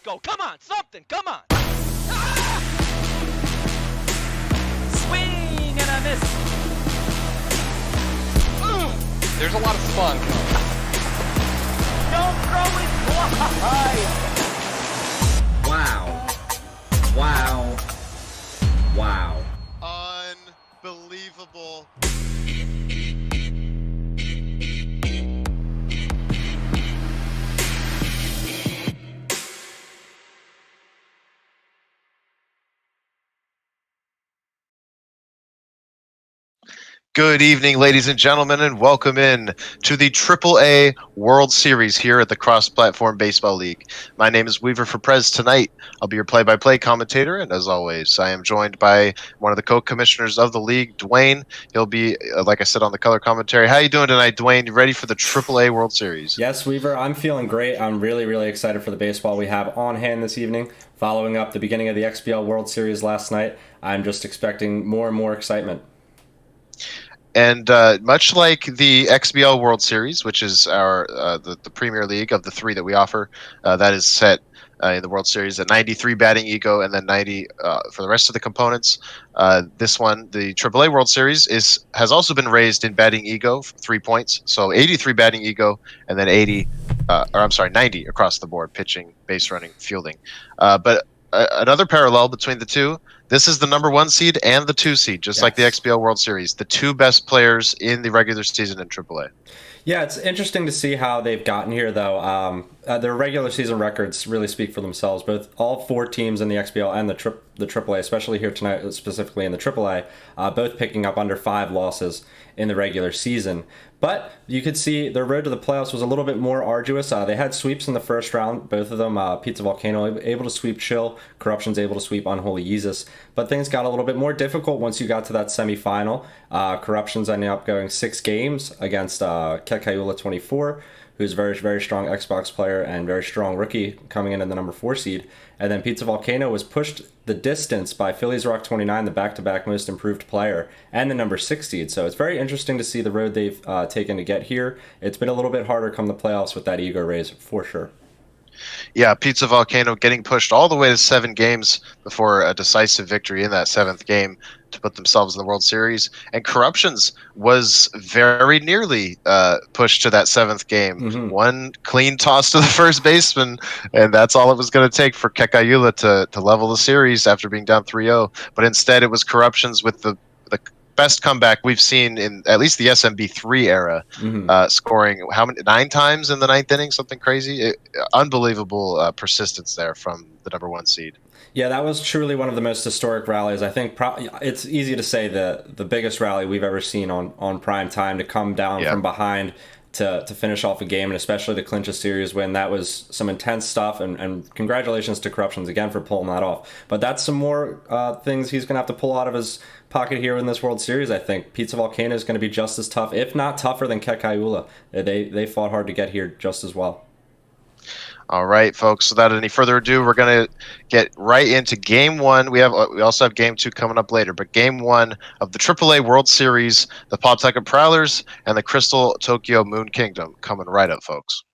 go. Come on, something. Come on. Swing and a miss. There's a lot of fun. Don't throw it wide. Wow. Wow. Wow. Unbelievable. Good evening, ladies and gentlemen, and welcome in to the AAA World Series here at the Cross-Platform Baseball League. My name is Weaver for Prez. Tonight, I'll be your play-by-play commentator, and as always, I am joined by one of the co-commissioners of the league, Dwayne. He'll be, like I said, on the color commentary. How you doing tonight, Dwayne? You ready for the AAA World Series? Yes, Weaver, I'm feeling great. I'm really, really excited for the baseball we have on hand this evening. Following up the beginning of the XBL World Series last night, I'm just expecting more and more excitement. And much like the XBL World Series, which is our the Premier League of the three that we offer, that is set in the World Series at 93 batting ego and then 90 for the rest of the components. This one, the AAA World Series, has also been raised in batting ego for 3 points. So 83 batting ego and then 90 across the board, pitching, base running, fielding. But another parallel between the two. This is the number 1 seed and the 2 seed, just like the XBL World Series. The two best players in the regular season in AAA. Yeah, it's interesting to see how they've gotten here, though. Their regular season records really speak for themselves. All 4 teams in the XBL and the AAA, especially here tonight, specifically in the AAA, both picking up under 5 losses in the regular season. But you could see their road to the playoffs was a little bit more arduous. They had sweeps in the first round, both of them. Pizza Volcano able to sweep Chill, Corruptionz able to sweep Unholy Jesus. But things got a little bit more difficult once you got to that semifinal. Corruptionz ended up going 6 games against Kekayula 24, who's a very, very strong Xbox player and very strong rookie coming in the number 4 seed. And then Pizza Volcano was pushed the distance by Phillies Rock 29, the back-to-back most improved player, and the number 6 seed. So it's very interesting to see the road they've taken to get here. It's been a little bit harder come the playoffs with that ego raise, for sure. Yeah, Pizza Volcano getting pushed all the way to 7 games before a decisive victory in that 7th game to put themselves in the World Series. And Corruptionz was very nearly pushed to that 7th game. Mm-hmm. One clean toss to the first baseman, and that's all it was going to take for Kekayula to level the series after being down 3-0. But instead, it was Corruptionz with the best comeback we've seen in at least the SMB3 era, scoring how many 9 times in the 9th inning, something crazy. Unbelievable persistence there from the number 1 seed. Yeah, that was truly one of the most historic rallies. I think it's easy to say the biggest rally we've ever seen on prime time, to come down from behind to finish off a game, and especially to clinch a series win. That was some intense stuff, and congratulations to Corruptionz again for pulling that off. But that's some more things he's going to have to pull out of his pocket here in this World Series, I think. Pizza Volcano is going to be just as tough, if not tougher, than Kekayula. They fought hard to get here just as well. All right, folks. Without any further ado, we're going to get right into Game 1. We also have Game 2 coming up later, but Game 1 of the AAA World Series, the Pawtucket Prowlers and the Crystal Tokyo Moon Kingdom, coming right up, folks.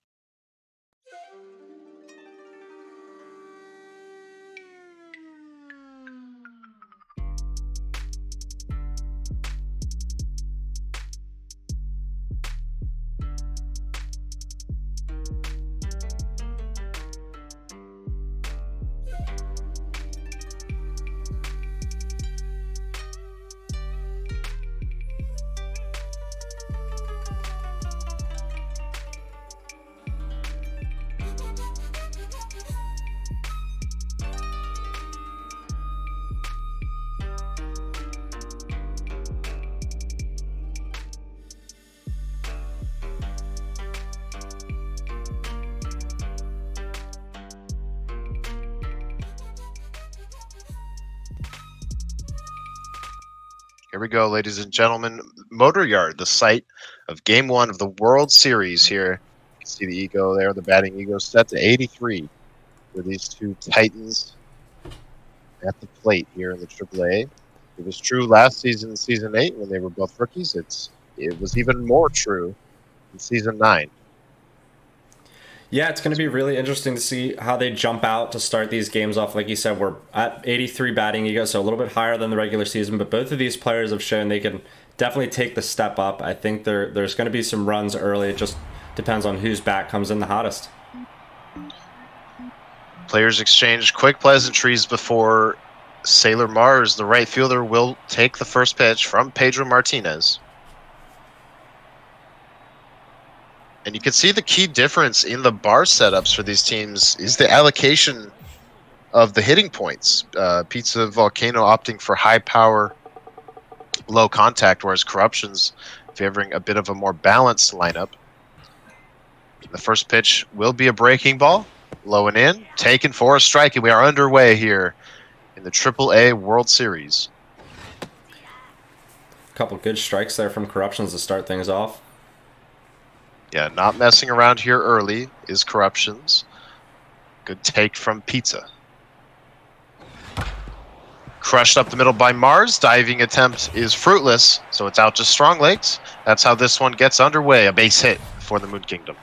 Here we go, ladies and gentlemen. Motor Yard, the site of Game 1 of the World Series here. You can see the ego there, the batting ego set to 83 for these two titans at the plate here in the AAA. It was true last season, Season 8, when they were both rookies. It was even more true in Season 9. Yeah, it's going to be really interesting to see how they jump out to start these games off. Like you said, we're at 83 batting ego, so a little bit higher than the regular season, but both of these players have shown they can definitely take the step up. I think there's going to be some runs early. It just depends on whose bat comes in the hottest. Players exchange quick pleasantries before Sailor Mars, the right fielder, will take the first pitch from Pedro Martinez. And you can see the key difference in the bar setups for these teams is the allocation of the hitting points. Pizza Volcano opting for high power, low contact, whereas corruptionz favoring a bit of a more balanced lineup. The first pitch will be a breaking ball, low and in, taken for a strike, and we are underway here in the AAA World Series. A couple good strikes there from corruptionz to start things off. Yeah, not messing around here early is corruptionz. Good take from Pizza. Crushed up the middle by Mars. Diving attempt is fruitless, so it's out to strong legs. That's how this one gets underway. A base hit for the Moon Kingdom.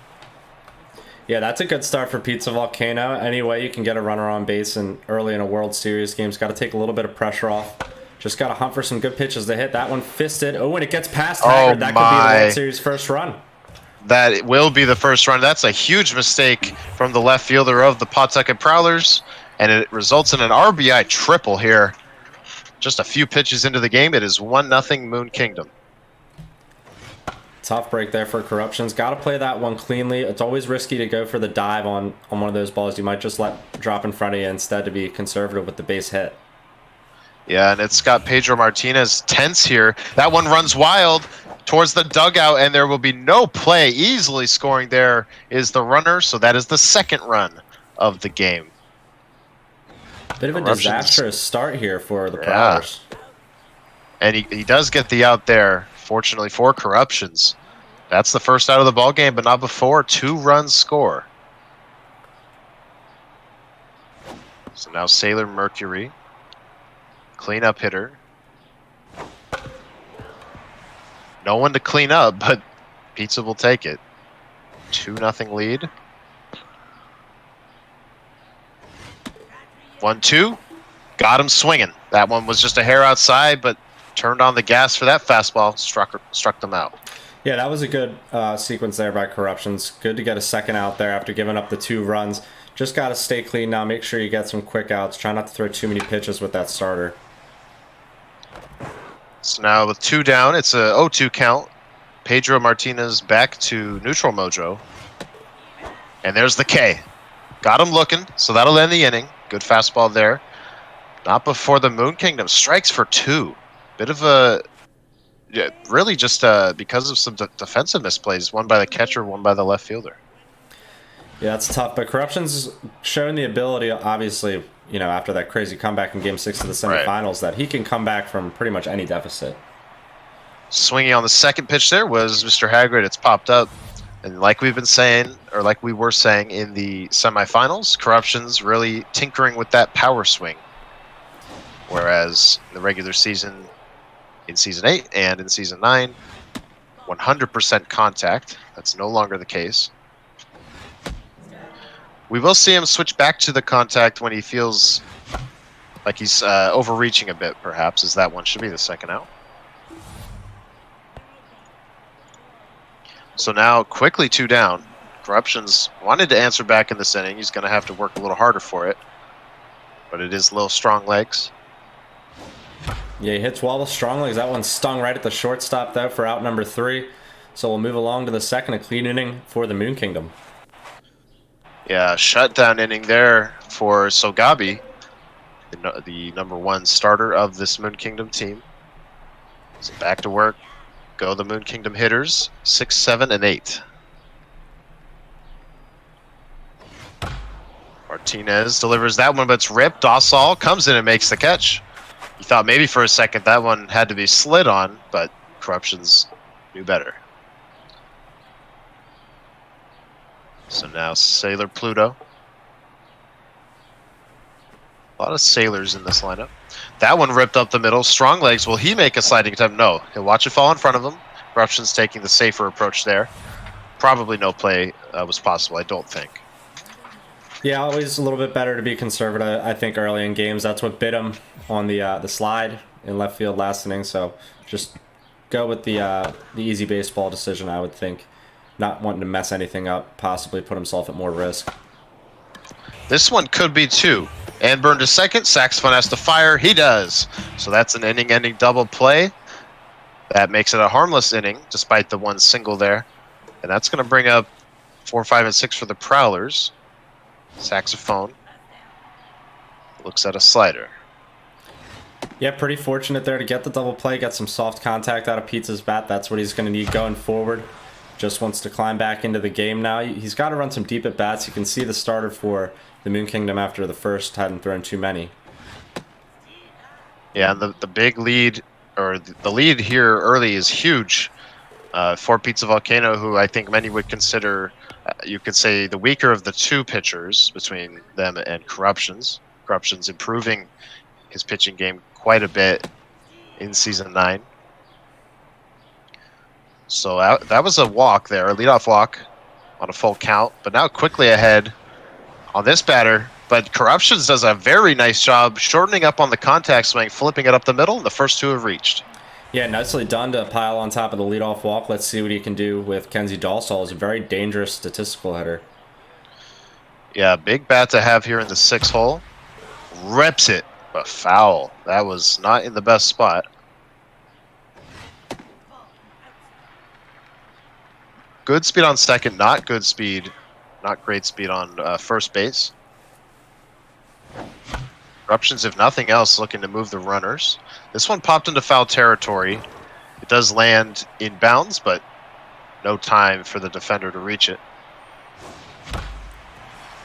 Yeah, that's a good start for Pizza Volcano. Any way you can get a runner on base and early in a World Series game, got to take a little bit of pressure off. Just got to hunt for some good pitches to hit. That one fisted. Oh, and it gets past Haggard. That could be the World Series first run. That will be the first run. That's a huge mistake from the left fielder of the Pawtucket Prowlers, and it results in an RBI triple here. Just a few pitches into the game, it is 1-0 Moon Kingdom. Tough break there for corruptionz. Got to play that one cleanly. It's always risky to go for the dive on one of those balls. You might just let drop in front of you instead to be conservative with the base hit. Yeah, and it's got Pedro Martinez tense here. That one runs wild towards the dugout, and there will be no play. Easily scoring there is the runner, so that is the second run of the game. Bit of a disastrous start here for the Prowlers. And he does get the out there, fortunately for corruptionz. That's the first out of the ball game, but not before 2 runs score. So now Sailor Mercury, cleanup hitter. No one to clean up, but Pizza will take it. 2-0 lead. 1-2. Got him swinging. That one was just a hair outside, but turned on the gas for that fastball. Struck them out. Yeah, that was a good sequence there by corruptionz. Good to get a second out there after giving up the 2 runs. Just got to stay clean now. Make sure you get some quick outs. Try not to throw too many pitches with that starter. So now with 2 down, it's a 0-2 count. Pedro Martinez back to neutral mojo. And there's the K. Got him looking, so that'll end the inning. Good fastball there. Not before the Moon Kingdom strikes for 2. Bit of a... Yeah, really just because of some defensive misplays. One by the catcher, one by the left fielder. Yeah, that's tough. But corruptionz shown the ability, obviously, you know, after that crazy comeback in Game 6 of the semifinals, that he can come back from pretty much any deficit. Swinging on the second pitch there was Mr. Haggard. It's popped up. And like we've been saying, or like we were saying in the semifinals, corruptionz really tinkering with that power swing. Whereas the regular season, in Season 8 and in Season 9, 100% contact. That's no longer the case. We will see him switch back to the contact when he feels like he's overreaching a bit, perhaps, as that one should be the second out. So now, quickly 2 down. corruptionz wanted to answer back in this inning. He's going to have to work a little harder for it. But it is little strong legs. Yeah, he hits well with strong legs. That one stung right at the shortstop, though, for out number 3. So we'll move along to the second, a clean inning for the Moon Kingdom. Yeah, shutdown inning there for Sogabi, the number 1 starter of this Moon Kingdom team. So back to work. Go the Moon Kingdom hitters, 6, 7, and 8. Martinez delivers that one, but it's ripped. Dossal comes in and makes the catch. You thought maybe for a second that one had to be slid on, but corruptionz knew better. So now Sailor Pluto. A lot of Sailors in this lineup. That one ripped up the middle. Strong legs. Will he make a sliding attempt? No. He'll watch it fall in front of him. Corruptionz taking the safer approach there. probably no play was possible, I don't think. Yeah, always a little bit better to be conservative, I think, early in games. That's what bit him on the slide in left field last inning. So just go with the easy baseball decision, I would think. Not wanting to mess anything up, possibly put himself at more risk. This one could be two. And Burn to second. Saxophone has to fire. He does. So that's an inning-ending double play. That makes it a harmless inning, despite the one single there. And that's going to bring up 4, 5, and 6 for the Prowlers. Saxophone looks at a slider. Yeah, pretty fortunate there to get the double play, get some soft contact out of Pizza's bat. That's what he's going to need going forward. Just wants to climb back into the game now. He's got to run some deep at bats. You can see the starter for the Moon Kingdom after the first hadn't thrown too many. Yeah, and the big lead, or the lead here early is huge for Pizza Volcano, who I think many would consider, you could say, the weaker of the two pitchers between them and corruptionz. Corruptionz improving his pitching game quite a bit in Season 9. So that was a walk there, a leadoff walk on a full count, but now quickly ahead on this batter. But corruptionz does a very nice job shortening up on the contact swing, flipping it up the middle, and the first two have reached. Yeah, nicely done to pile on top of the leadoff walk. Let's see what he can do with Kenzie Dalsall. Is a very dangerous statistical hitter. Yeah, big bat to have here in the 6th hole. Rips it, but foul. That was not in the best spot. Good speed on second, not good speed, not great speed on first base. Corruptionz, if nothing else, looking to move the runners. This one popped into foul territory. It does land in bounds, but no time for the defender to reach it.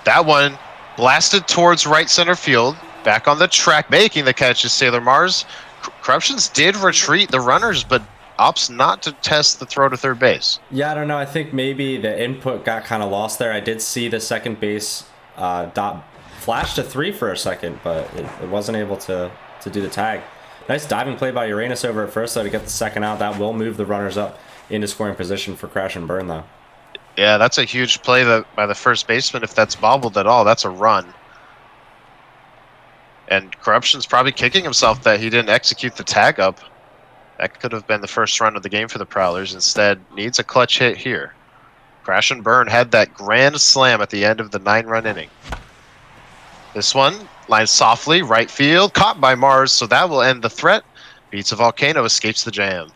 That one blasted towards right center field. Back on the track, making the catch is Sailor Mars. Corruptionz did retreat the runners, but opts not to test the throw to third base. Yeah, I don't know. I think maybe the input got kind of lost there. I did see the second base dot flash to 3 for a second, but it wasn't able to do the tag. Nice diving play by Uranus over at first, though, to get the second out. That will move the runners up into scoring position for Crash and Burn, though. Yeah, that's a huge play by the first baseman. If that's bobbled at all, that's a run. And Corruptionz probably kicking himself that he didn't execute the tag up. That could have been the first run of the game for the Prowlers. Instead, needs a clutch hit here. Crash and Burn had that grand slam at the end of the 9-run inning. This one lines softly, right field, caught by Mars, so that will end the threat. Pizza Volcano escapes the jam.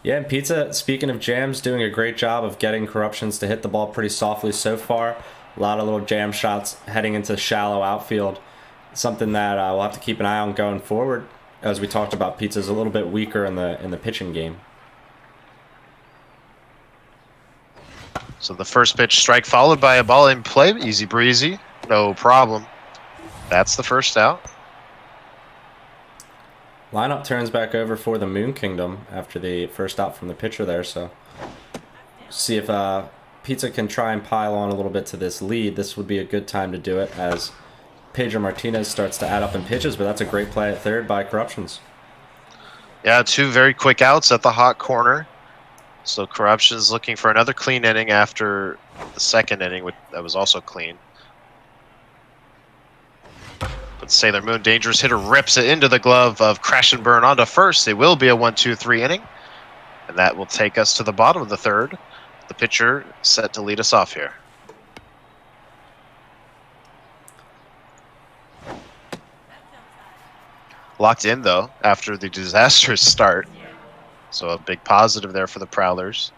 Yeah, and Pizza, speaking of jams, doing a great job of getting Corruptionz to hit the ball pretty softly so far. A lot of little jam shots heading into shallow outfield. Something that we'll have to keep an eye on going forward. As we talked about, Pizza's a little bit weaker in the pitching game. So the first pitch strike followed by a ball in play. Easy breezy, no problem. That's the first out. Lineup turns back over for the Moon Kingdom after the first out from the pitcher there. So see if Pizza can try and pile on a little bit to this lead. This would be a good time to do it as Pedro Martinez starts to add up in pitches, but that's a great play at third by Corruptionz. Yeah, 2 very quick outs at the hot corner. So Corruptionz looking for another clean inning after the second inning, that was also clean. But Sailor Moon, dangerous hitter, rips it into the glove of Crash and Burn onto first. It will be a 1-2-3 inning, and that will take us to the bottom of the third. The pitcher set to lead us off here. Locked in, though, after the disastrous start. So a big positive there for the Prowlers.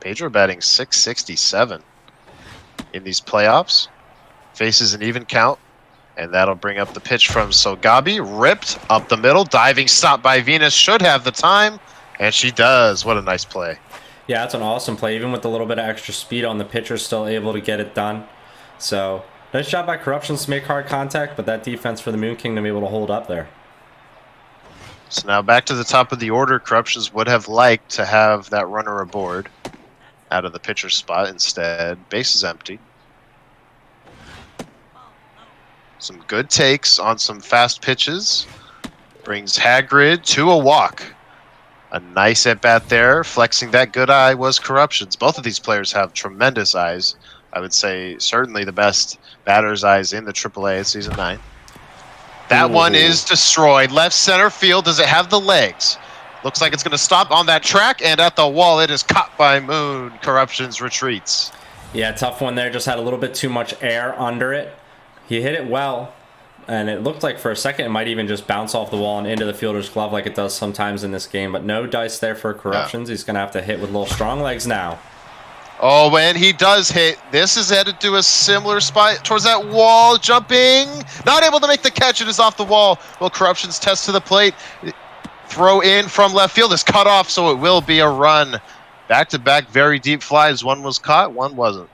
Pedro batting .667 in these playoffs. Faces an even count, and that'll bring up the pitch from Sogabi. Ripped up the middle, diving stop by Venus. Should have the time, and she does. What a nice play. Yeah, that's an awesome play. Even with a little bit of extra speed on the pitcher, still able to get it done. So nice job by Corruptionz to make hard contact, but that defense for the Moon Kingdom able to hold up there. So now back to the top of the order. Corruptionz would have liked to have that runner aboard out of the pitcher's spot. Instead, base is empty. Some good takes on some fast pitches. Brings Hagrid to a walk. A nice at-bat there. Flexing that good eye was corruptionz. Both of these players have tremendous eyes. I would say certainly the best batter's eyes in the AAA Season 9. That one is destroyed. Left center field. Does it have the legs? Looks like it's going to stop on that track, and at the wall, it is caught by Moon. corruptionz retreats. Yeah, tough one there. Just had a little bit too much air under it. He hit it well, and it looked like for a second it might even just bounce off the wall and into the fielder's glove like it does sometimes in this game, but no dice there for corruptionz. He's going to have to hit with little strong legs now. Oh, when he does hit, this is headed to a similar spot towards that wall, jumping. Not able to make the catch. It is off the wall. Well, corruptionz test to the plate. Throw in from left field is cut off, so it will be a run. Back-to-back very deep flies. One was caught, one wasn't.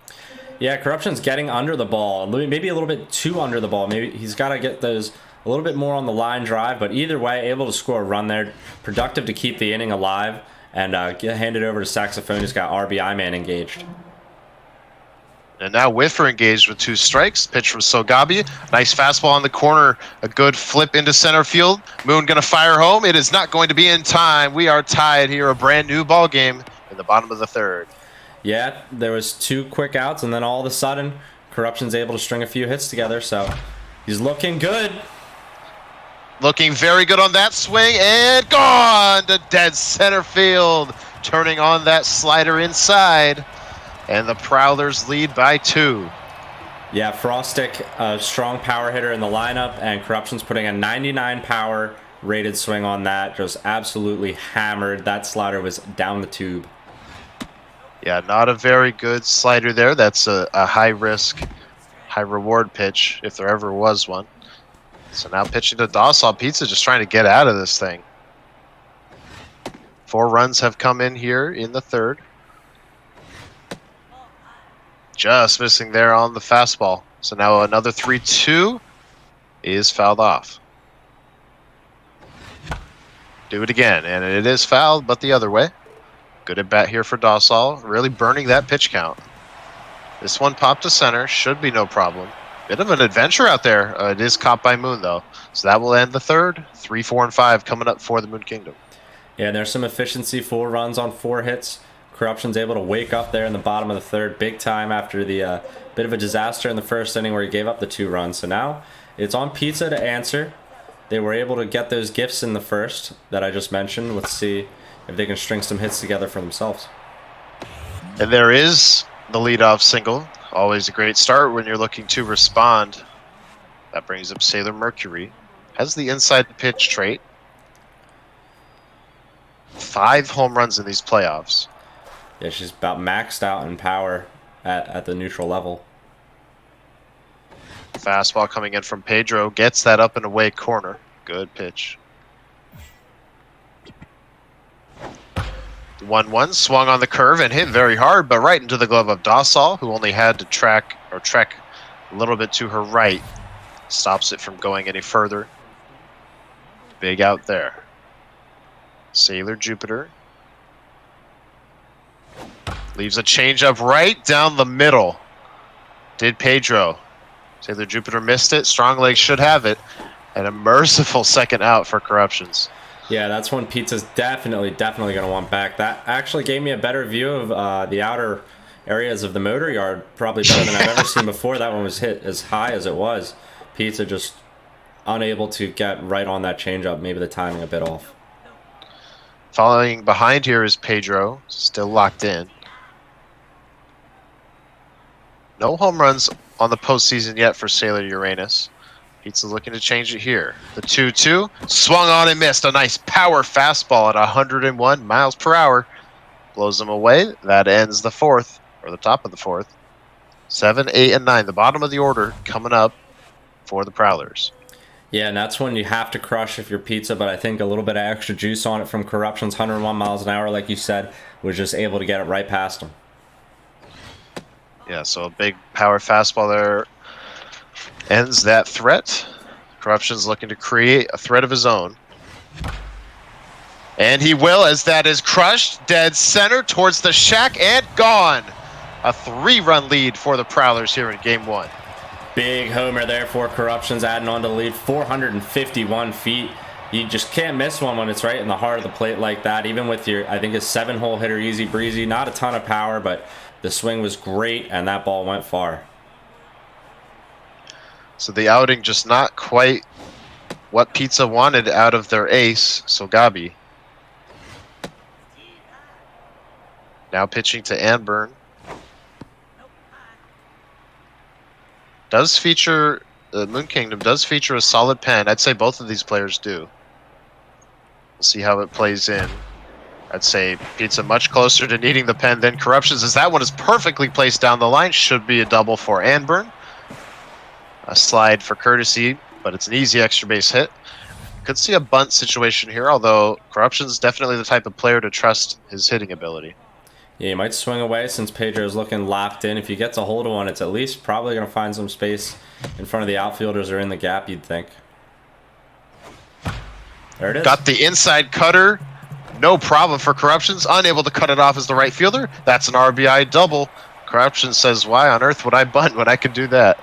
Yeah, corruptionz getting under the ball. Maybe a little bit too under the ball. Maybe he's got to get those a little bit more on the line drive, but either way, able to score a run there. Productive to keep the inning alive. And hand it over to Saxophone, who's got RBI man engaged. And now Whiffer engaged with 2 strikes. Pitch from Sogabi. Nice fastball on the corner. A good flip into center field. Moon going to fire home. It is not going to be in time. We are tied here. A brand new ball game in the bottom of the 3rd. Yeah, there was 2 quick outs, and then all of a sudden, corruptionz able to string a few hits together. So he's looking good. Looking very good on that swing, and gone to dead center field. Turning on that slider inside, and the Prowlers lead by 2. Yeah, Frostic, a strong power hitter in the lineup, and corruptionz putting a 99 power rated swing on that. Just absolutely hammered. That slider was down the tube. Yeah, not a very good slider there. That's a high-risk, high-reward pitch, if there ever was one. So now pitching to Dawsall. Pizza just trying to get out of this thing. 4 runs have come in here in the 3rd. Just missing there on the fastball. So now another 3-2 is fouled off. Do it again, and it is fouled, but the other way. Good at bat here for Dawsall. Really burning that pitch count. This one popped to center. Should be no problem. Bit of an adventure out there. It is caught by Moon, though. So that will end the 3rd. 3, 4, and 5 coming up for the Moon Kingdom. Yeah, and there's some efficiency. 4 runs on 4 hits. corruptionz able to wake up there in the bottom of the 3rd big time after the bit of a disaster in the 1st inning where he gave up the 2 runs. So now it's on Pizza to answer. They were able to get those gifts in the 1st that I just mentioned. Let's see if they can string some hits together for themselves. And there is the leadoff single. Always a great start when you're looking to respond. That brings up Sailor Mercury. Has the inside pitch trait. 5 home runs in these playoffs. Yeah, she's about maxed out in power at the neutral level. Fastball coming in from Pedro. Gets that up and away corner. Good pitch. 1-1 swung on the curve and hit very hard, but right into the glove of Dawsall, who only had to trek a little bit to her right. Stops it from going any further. Big out there. Sailor Jupiter leaves a changeup right down the middle. Did Pedro. Sailor Jupiter missed it. Strong legs should have it. And a merciful second out for corruptionz. Yeah, that's one Pizza's definitely going to want back. That actually gave me a better view of the outer areas of the motor yard, probably better than I've ever seen before. That one was hit as high as it was. Pizza just unable to get right on that changeup, maybe the timing a bit off. Following behind here is Pedro, still locked in. No home runs on the postseason yet for Sailor Uranus. Pizza looking to change it here. The 2-2 swung on and missed. A nice power fastball at 101 miles per hour. Blows them away. That ends the 4th, or the top of the 4th. 7, 8, and 9. The bottom of the order coming up for the Prowlers. Yeah, and that's when you have to crush if you're Pizza, but I think a little bit of extra juice on it from corruptionz. 101 miles an hour, like you said, was just able to get it right past him. Yeah, so a big power fastball there ends that threat. corruptionz looking to create a threat of his own. And he will, as that is crushed. Dead center towards the shack and gone. A 3-run lead for the Prowlers here in Game 1. Big homer there for corruptionz, adding on to the lead. 451 feet. You just can't miss one when it's right in the heart of the plate like that. Even with your, I think, his 7-hole hitter, easy breezy. Not a ton of power, but the swing was great, and that ball went far. So the outing just not quite what Pizza wanted out of their ace, Sogabi. Now pitching to Anburn. Does feature, the Moon Kingdom does feature a solid pen. I'd say both of these players do. We'll see how it plays in. I'd say Pizza much closer to needing the pen than corruptionz, as that one is perfectly placed down the line. Should be a double for Anburn. A slide for courtesy, but it's an easy extra base hit. Could see a bunt situation here, although corruptionz definitely the type of player to trust his hitting ability. Yeah, you might swing away since Pedro's looking locked in. If he gets a hold of one, it's at least probably going to find some space in front of the outfielders or in the gap, you'd think. There it is. Got the inside cutter. No problem for corruptionz. Unable to cut it off as the right fielder. That's an RBI double. Corruptionz says, why on earth would I bunt when I could do that?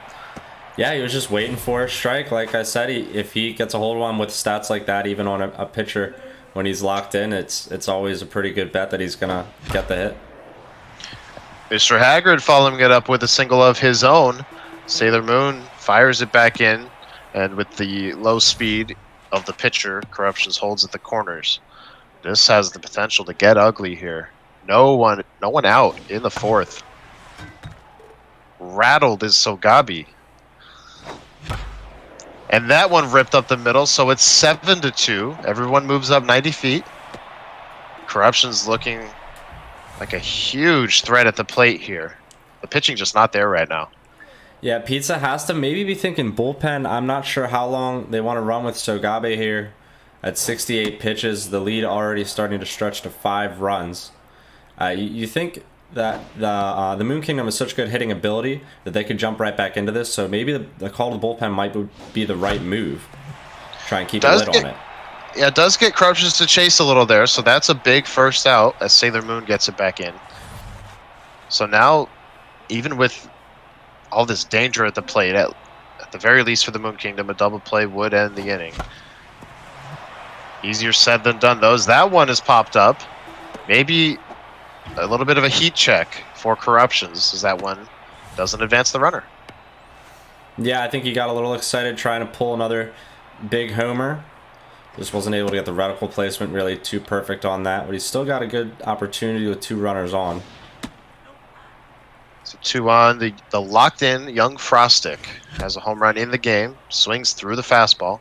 Yeah, he was just waiting for a strike. Like I said, if he gets a hold of one with stats like that, even on a pitcher when he's locked in, it's always a pretty good bet that he's going to get the hit. Mr. Haggard following it up with a single of his own. Sailor Moon fires it back in, and with the low speed of the pitcher, corruptionz holds at the corners. This has the potential to get ugly here. No one out in the fourth. Rattled is Sogabi. And that one ripped up the middle, so it's 7-2. Everyone moves up 90 feet. Corruptionz looking like a huge threat at the plate here. The pitching just not there right now. Yeah, Pizza has to maybe be thinking bullpen. I'm not sure how long they want to run with Sogabe here. At 68 pitches, the lead already starting to stretch to 5 runs. You think that the Moon Kingdom has such good hitting ability that they could jump right back into this, so maybe the call to the bullpen might be the right move. Try and keep a lid on it. Yeah, it does get corruptionz to chase a little there, so that's a big first out as Sailor Moon gets it back in. So now, even with all this danger at the plate, at the very least for the Moon Kingdom, a double play would end the inning. Easier said than done, though, as that one has popped up. Maybe a little bit of a heat check for corruptionz, as that one doesn't advance the runner. Yeah, I think he got a little excited trying to pull another big homer. Just wasn't able to get the reticle placement really too perfect on that, but he's still got a good opportunity with 2 runners on. So 2 on. The locked-in young Frostic has a home run in the game. Swings through the fastball.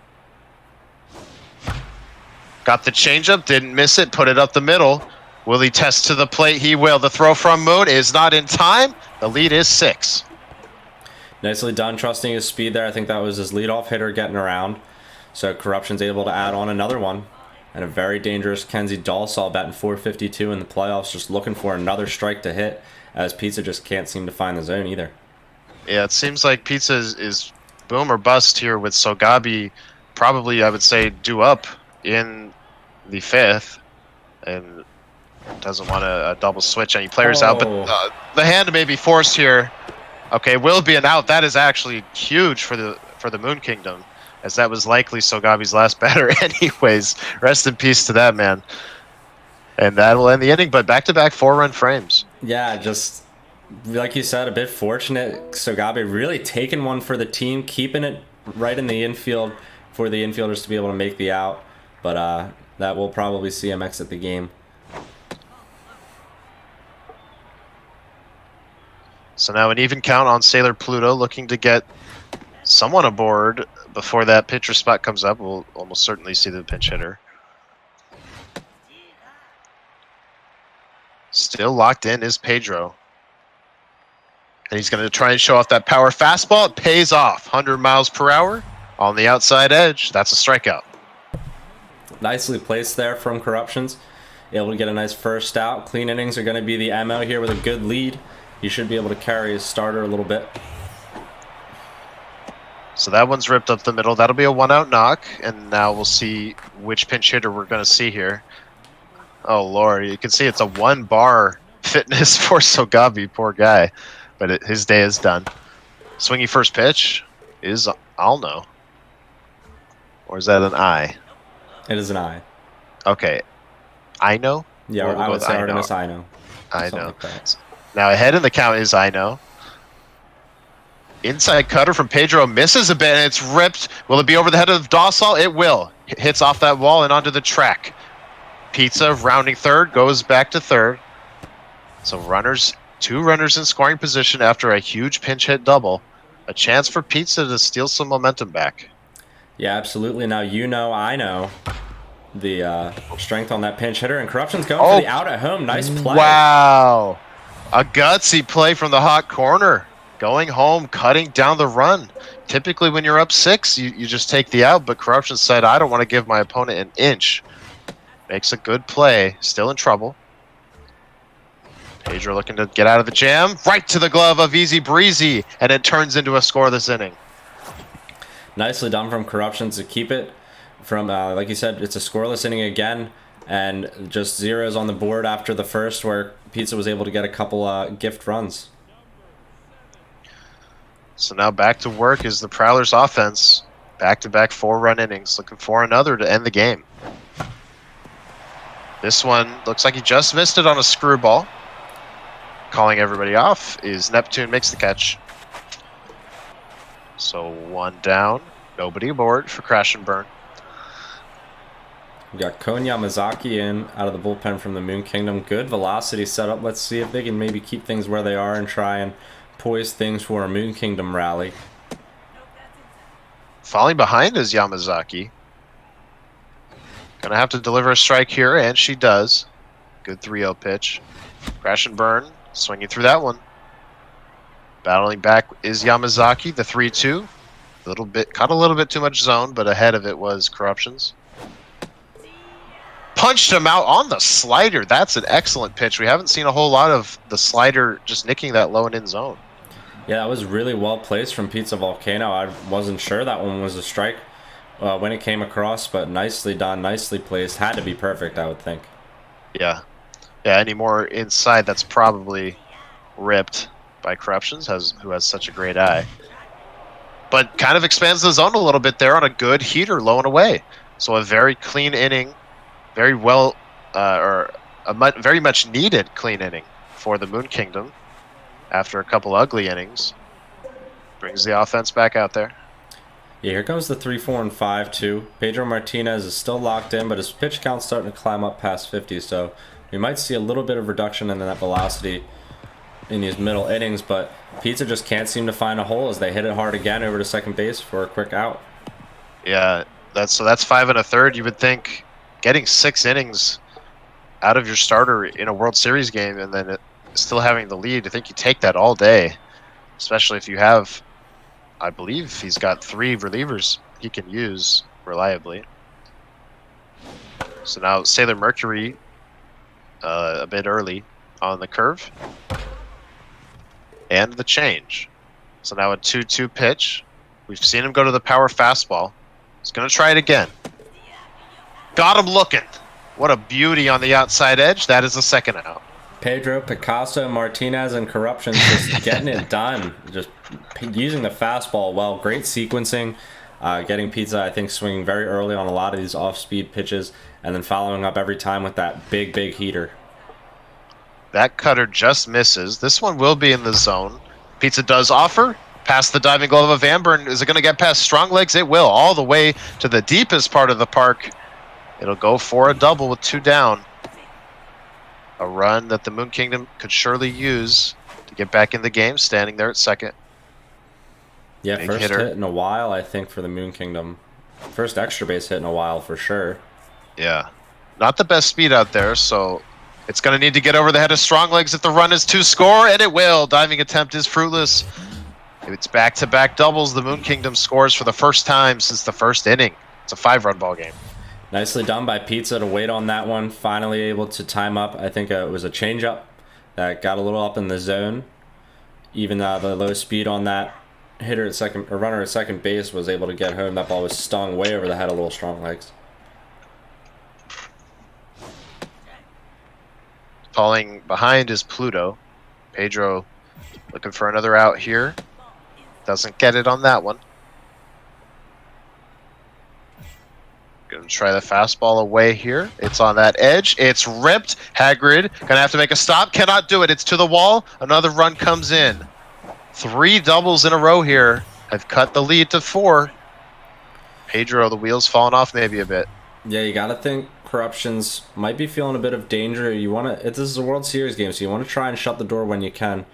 Got the changeup, didn't miss it, put it up the middle. Will he test to the plate? He will. The throw from Moon is not in time. The lead is 6. Nicely done, trusting his speed there. I think that was his leadoff hitter getting around. So corruptionz able to add on another one. And a very dangerous Kenzie Dalsall batting .452 in the playoffs, just looking for another strike to hit, as Pizza just can't seem to find the zone either. Yeah, it seems like Pizza is boom or bust here with Sogabi probably, I would say, due up in the 5th. And doesn't want to double switch any players out. But the hand may be forced here. Okay, will be an out. That is actually huge for the Moon Kingdom, as that was likely Sogabi's last batter anyways. Rest in peace to that man. And that will end the inning, but back-to-back 4-run frames. Yeah, just like you said, a bit fortunate. Sogabe really taking one for the team, keeping it right in the infield for the infielders to be able to make the out. But that will probably see him exit the game. So now an even count on Sailor Pluto, looking to get someone aboard before that pitcher spot comes up. We'll almost certainly see the pinch hitter. Still locked in is Pedro. And he's going to try and show off that power fastball. It pays off. 100 miles per hour on the outside edge. That's a strikeout. Nicely placed there from corruptionz. Able to get a nice first out. Clean innings are going to be the MO here with a good lead. He should be able to carry his starter a little bit. So that one's ripped up the middle. That'll be a 1-out knock. And now we'll see which pinch hitter we're going to see here. Oh, Lord. You can see it's a 1-bar fitness for Sogabi. Poor guy. But his day is done. Swingy first pitch is I'll know. Or is that an I? It is an I. Okay. I know? Yeah, Or or we'll I go would with say I know. Artemis I know. I Something know. like that. Now ahead in the count is I know. Inside cutter from Pedro misses a bit and it's ripped. Will it be over the head of Dossal? It will. Hits off that wall and onto the track. Pizza rounding third, goes back to third. So two runners in scoring position after a huge pinch hit double. A chance for Pizza to steal some momentum back. Yeah, absolutely. Now I know the strength on that pinch hitter, and corruptionz going for the out at home. Nice play. Wow. A gutsy play from the hot corner. Going home, cutting down the run. Typically when you're up 6, you just take the out, but corruptionz said, I don't want to give my opponent an inch. Makes a good play. Still in trouble. Pedro looking to get out of the jam. Right to the glove of Easy Breezy, and it turns into a scoreless inning. Nicely done from corruptionz to keep it from, like you said, it's a scoreless inning again, and just zeros on the board after the first, where Pizza was able to get a couple gift runs. So now back to work is the Prowlers offense. Back-to-back 4-run innings, looking for another to end the game. This one looks like he just missed it on a screwball. Calling everybody off is Neptune makes the catch. So 1 down, nobody aboard for Crash and Burn. We got Kon Yamazaki in out of the bullpen from the Moon Kingdom. Good velocity setup. Let's see if they can maybe keep things where they are and try and poise things for a Moon Kingdom rally. Falling behind is Yamazaki. Gonna have to deliver a strike here, and she does. Good 3-0 pitch. Crash and Burn, swinging through that one. Battling back is Yamazaki, the 3-2. Caught a little bit too much zone, but ahead of it was corruptionz. Punched him out on the slider. That's an excellent pitch. We haven't seen a whole lot of the slider just nicking that low and in zone. Yeah, that was really well placed from Pizza Volcano. I wasn't sure that one was a strike when it came across, but nicely done, nicely placed. Had to be perfect, I would think. Yeah. Yeah, any more inside, that's probably ripped by corruptionz, who has such a great eye. But kind of expands the zone a little bit there on a good heater, low and away. So a very clean inning. Very well, very much needed clean inning for the Moon Kingdom after a couple ugly innings. Brings the offense back out there. Yeah, here comes the 3, 4, and 5 too. Pedro Martinez is still locked in, but his pitch count's starting to climb up past 50, so we might see a little bit of reduction in that velocity in these middle innings, but Pizza just can't seem to find a hole as they hit it hard again over to second base for a quick out. Yeah, that's 5 1/3. You would think getting 6 innings out of your starter in a World Series game and then still having the lead, I think you take that all day, especially if you have, I believe he's got 3 relievers he can use reliably. So now Sailor Mercury a bit early on the curve. And the change. So now a 2-2 pitch. We've seen him go to the power fastball. He's going to try it again. Got him looking. What a beauty on the outside edge. That is the second out. Pedro, Picasso, Martinez, and corruptionz just getting it done. Just using the fastball well. Great sequencing. Getting Pizza, I think, swinging very early on a lot of these off-speed pitches, and then following up every time with that big, big heater. That cutter just misses. This one will be in the zone. Pizza does offer. Past the diving glove of Amber. Is it going to get past strong legs? It will. All the way to the deepest part of the park. It'll go for a double with 2 down. A run that the Moon Kingdom could surely use to get back in the game, standing there at second. Yeah, Big first hitter. hit in a while, I think, for the Moon Kingdom. First extra base hit in a while, for sure. Yeah. Not the best speed out there, so it's going to need to get over the head of strong legs if the run is to score, and it will. Diving attempt is fruitless. It's back-to-back doubles. The Moon Kingdom scores for the first time since the first inning. It's a 5-run ball game. Nicely done by Pizza to wait on that one. Finally able to time up. I think it was a changeup that got a little up in the zone. Even the low speed on that hitter at second, or runner at second base, was able to get home. That ball was stung way over the head of little strong legs. Falling behind is Pluto. Pedro looking for another out here. Doesn't get it on that one. Gonna try the fastball away here. It's on that edge. It's ripped. Hagrid gonna have to make a stop. Cannot do it. It's to the wall. Another run comes in. 3 doubles in a row here. Have cut the lead to 4. Pedro, the wheels falling off maybe a bit. Yeah, you gotta think corruptionz might be feeling a bit of danger. You want to. This is a World Series game, so you want to try and shut the door when you can.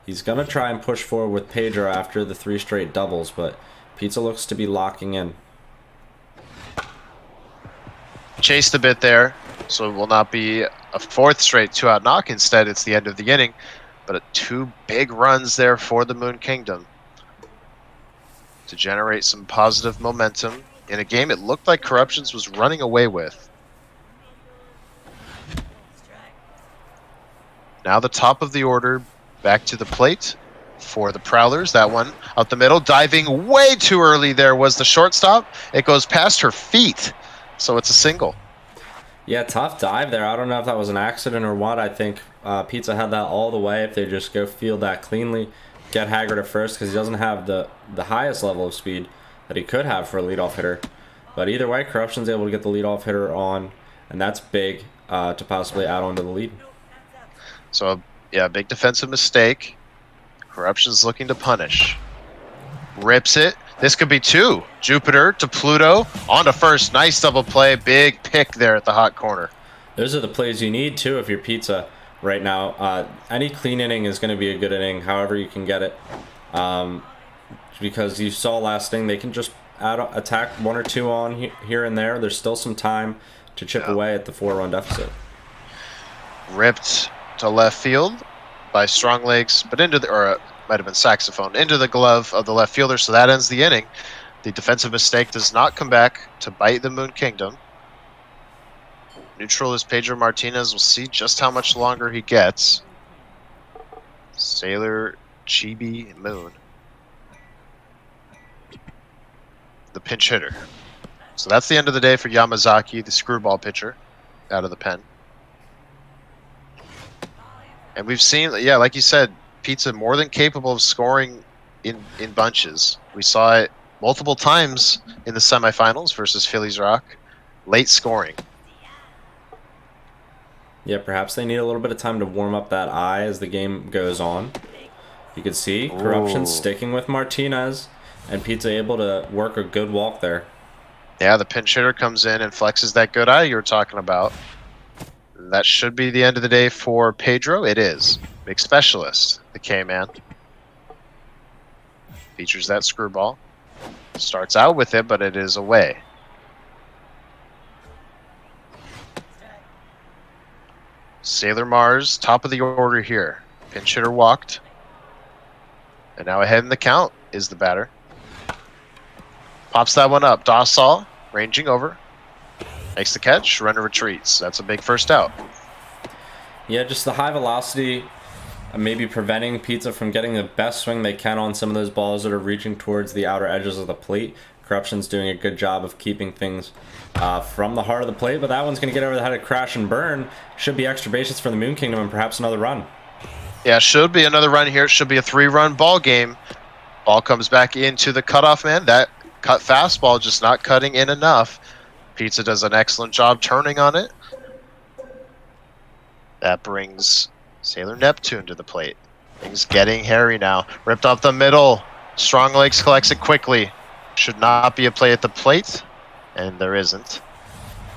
He's gonna try and push forward with Pedro after the 3 straight doubles, but Pizza looks to be locking in. Chased a bit there, so it will not be a 4th straight 2-out knock. Instead, it's the end of the inning. But 2 big runs there for the Moon Kingdom to generate some positive momentum in a game it looked like corruptionz was running away with. Now the top of the order back to the plate for the Prowlers. That one out the middle, diving way too early there was the shortstop. It goes past her feet, so it's a single. Yeah, tough dive there. I don't know if that was an accident or what. I think Pizza had that all the way. If they just go field that cleanly, get Haggard at first, because he doesn't have the highest level of speed that he could have for a leadoff hitter. But either way, corruptionz able to get the leadoff hitter on, and that's big to possibly add on to the lead. So, yeah, big defensive mistake. corruptionz looking to punish. Rips it. This could be 2. Jupiter to Pluto. On to first. Nice double play. Big pick there at the hot corner. Those are the plays you need, too, if you're Pizza right now. Any clean inning is going to be a good inning, however you can get it. Because you saw last inning, they can just attack 1 or 2 on here and there. There's still some time to chip away at the 4-run deficit. Ripped to left field by strong legs, but into the, or might have been saxophone, into the glove of the left fielder, so that ends the inning. The defensive mistake does not come back to bite the Moon Kingdom. Neutral is Pedro Martinez. We'll see just how much longer he gets. Sailor, Chibi, Moon. The pinch hitter. So that's the end of the day for Yamazaki, the screwball pitcher, out of the pen. And we've seen, yeah, like you said, Pizza more than capable of scoring in bunches. We saw it multiple times in the semifinals versus Phillies Rock. Late scoring. Yeah, perhaps they need a little bit of time to warm up that eye as the game goes on. You can see corruptionz sticking with Martinez, and Pizza able to work a good walk there. Yeah, the pinch hitter comes in and flexes that good eye you were talking about. That should be the end of the day for Pedro. It is. Big specialist, the K-Man. Features that screwball. Starts out with it, but it is away. Sailor Mars, top of the order here. Pinch hitter walked. And now ahead in the count is the batter. Pops that one up. Dawsall, ranging over. Makes the catch, runner retreats. That's a big first out. Yeah, just the high velocity, maybe preventing Pizza from getting the best swing they can on some of those balls that are reaching towards the outer edges of the plate. corruptionz doing a good job of keeping things from the heart of the plate, but that one's going to get over the head of crash and burn. Should be extra bases for the Moon Kingdom and perhaps another run. Yeah, should be another run here. It should be a 3-run ball game. Ball comes back into the cutoff man. That cut fastball just not cutting in enough. Pizza does an excellent job turning on it. That brings Sailor Neptune to the plate. Things getting hairy now. Ripped up the middle. Strong legs collects it quickly. Should not be a play at the plate, and there isn't.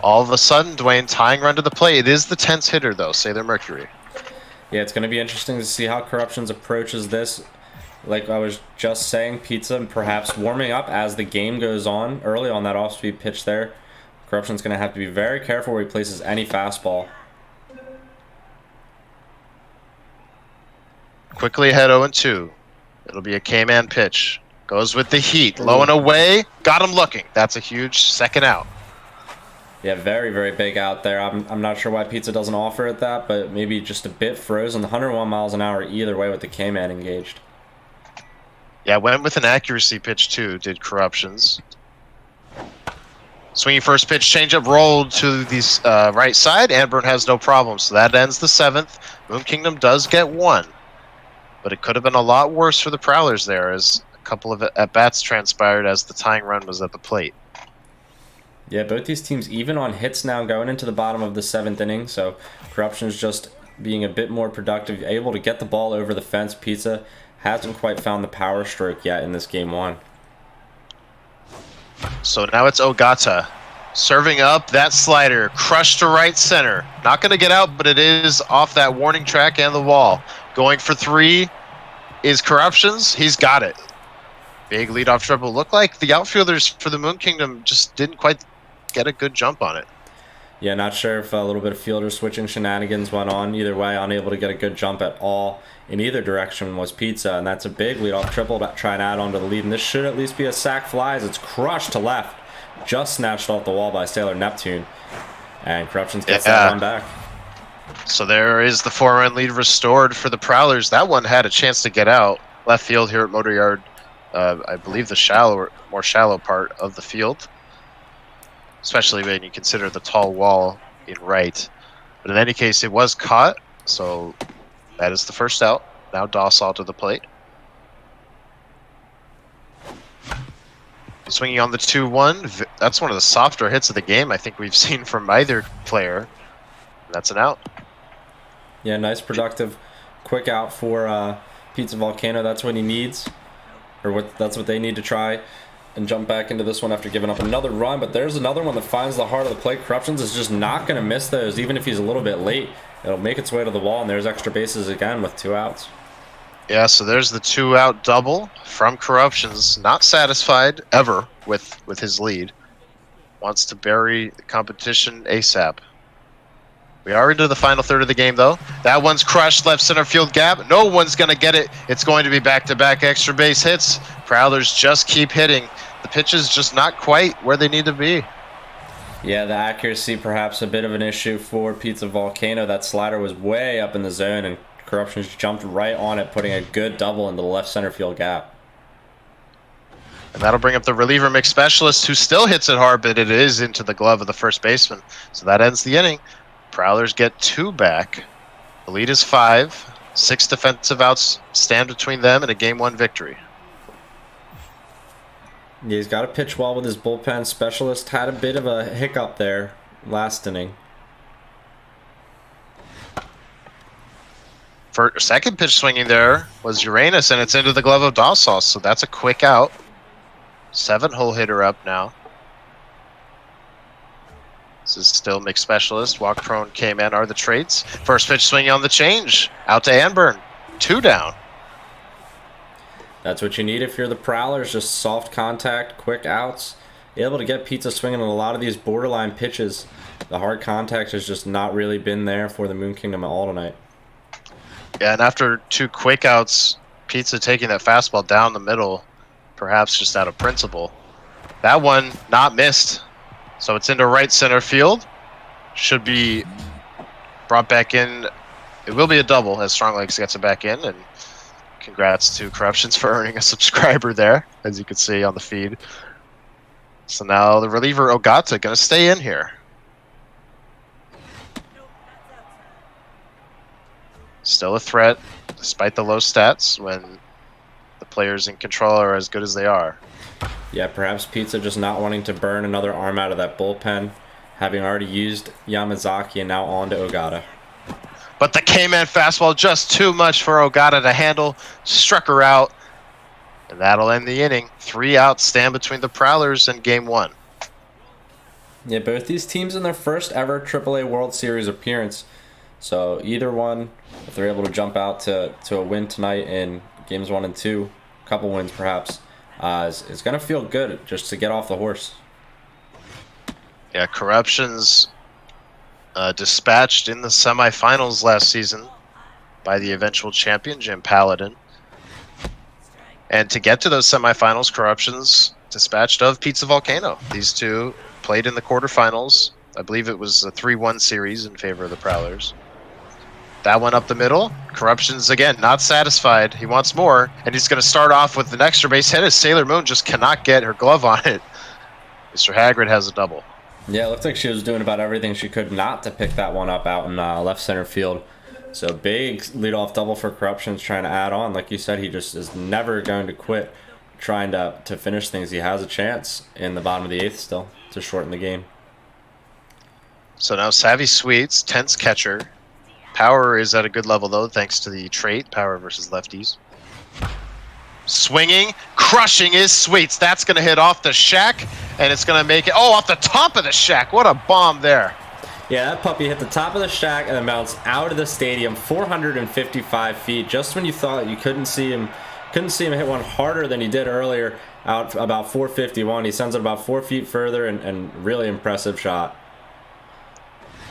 All of a sudden, Dwayne tying run to the plate. It is the tense hitter, though, Sailor Mercury. Yeah, it's going to be interesting to see how corruptionz approaches this. Like I was just saying, Pizza perhaps warming up as the game goes on. Early on that off-speed pitch there, corruptionz going to have to be very careful where he places any fastball. Quickly ahead 0-2. It'll be a K-man pitch. Goes with the heat. Low and away. Got him looking. That's a huge second out. Yeah, very, very big out there. I'm not sure why Pizza doesn't offer it that, but maybe just a bit frozen. 101 miles an hour either way with the K-man engaged. Yeah, went with an accuracy pitch too, did corruptionz. Swinging first pitch, changeup rolled to the right side. Anburn has no problem, so that ends the 7th. Moon Kingdom does get 1. But it could have been a lot worse for the Prowlers there, as a couple of at-bats transpired as the tying run was at the plate. Yeah, both these teams even on hits now going into the bottom of the 7th inning. So Corruption's just being a bit more productive, able to get the ball over the fence. Pizza hasn't quite found the power stroke yet in this game 1. So now it's Ogata serving up that slider, crushed to right center. Not going to get out, but it is off that warning track and the wall. Going for 3 is corruptionz. He's got it. Big leadoff triple. Looked like the outfielders for the Moon Kingdom just didn't quite get a good jump on it. Yeah, not sure if a little bit of fielder switching shenanigans went on. Either way, unable to get a good jump at all in either direction was Pizza, and that's a big leadoff triple to try and add on to the lead. And this should at least be a sac fly as it's crushed to left. Just snatched off the wall by Sailor Neptune. And corruptionz gets that one back. So there is the 4-run lead restored for the Prowlers. That one had a chance to get out. Left field here at Motor Yard. I believe the more shallow part of the field. Especially when you consider the tall wall in right. But in any case, it was caught. So that is the first out. Now Dawsall to the plate. Swinging on the 2-1. That's one of the softer hits of the game I think we've seen from either player. That's an out. Yeah, nice productive quick out for Pizza Volcano. That's what he needs. That's what they need to try and jump back into this one after giving up another run. But there's another one that finds the heart of the plate. Corruptionz is just not going to miss those, even if he's a little bit late. It'll make its way to the wall, and there's extra bases again with 2 outs. Yeah, so there's the 2-out double from corruptionz. Not satisfied ever with his lead. Wants to bury the competition ASAP. We are into the final third of the game, though. That one's crushed left center field gap. No one's going to get it. It's going to be back-to-back extra base hits. Prowlers just keep hitting. The pitch is just not quite where they need to be. Yeah, the accuracy perhaps a bit of an issue for Pizza Volcano. That slider was way up in the zone, and corruptionz jumped right on it, putting a good double into the left center field gap. And that'll bring up the reliever mix specialist, who still hits it hard, but it is into the glove of the first baseman. So that ends the inning. Prowlers get 2 back. The lead is 5. 6 defensive outs stand between them and a Game 1 victory. Yeah, he's got to pitch well with his bullpen. Specialist had a bit of a hiccup there last inning. For second pitch swinging there was Uranus, and it's into the glove of Dawsall, so that's a quick out. 7-hole hitter up now. This is still mixed specialist. Walk prone, K-man are the traits. First pitch swinging on the change. Out to Anburn. 2 down. That's what you need if you're the Prowlers. Just soft contact, quick outs. Able to get Pizza swinging on a lot of these borderline pitches. The hard contact has just not really been there for the Moon Kingdom at all tonight. Yeah, and after 2 quick outs, Pizza taking that fastball down the middle, perhaps just out of principle. That one not missed. So it's into right center field. Should be brought back in. It will be a double as Stronglegs gets it back in. And congrats to corruptionz for earning a subscriber there, as you can see on the feed. So now the reliever Ogata going to stay in here. Still a threat, despite the low stats, when the players in control are as good as they are. Yeah, perhaps Pizza just not wanting to burn another arm out of that bullpen, having already used Yamazaki and now on to Ogata. But the K-man fastball just too much for Ogata to handle. Struck her out. And that'll end the inning. 3 outs stand between the Prowlers and Game 1. Yeah, both these teams in their first ever AAA World Series appearance. So either one, if they're able to jump out to a win tonight in Games 1 and 2, a couple wins perhaps, it's going to feel good just to get off the horse. Yeah, corruptionz dispatched in the semifinals last season by the eventual champion, Jim Paladin. And to get to those semifinals, corruptionz dispatched of Pizza Volcano. These two played in the quarterfinals. I believe it was a 3-1 series in favor of the Prowlers. That one up the middle. corruptionz, again, not satisfied. He wants more, and he's going to start off with an extra base hit as Sailor Moon just cannot get her glove on it. Mr. Hagrid has a double. Yeah, it looked like she was doing about everything she could not to pick that one up out in left center field. So big leadoff double for corruptionz trying to add on. Like you said, he just is never going to quit trying to finish things. He has a chance in the bottom of the 8th still to shorten the game. So now Savvy Sweets, tense catcher. Power is at a good level though, thanks to the trait, power versus lefties. Swinging, crushing is Sweets. That's going to hit off the shack, and it's going to make it, oh, off the top of the shack. What a bomb there. Yeah, that puppy hit the top of the shack and then bounced out of the stadium, 455 feet. Just when you thought you couldn't see him hit one harder than he did earlier, out about 451. He sends it about 4 feet further, and really impressive shot.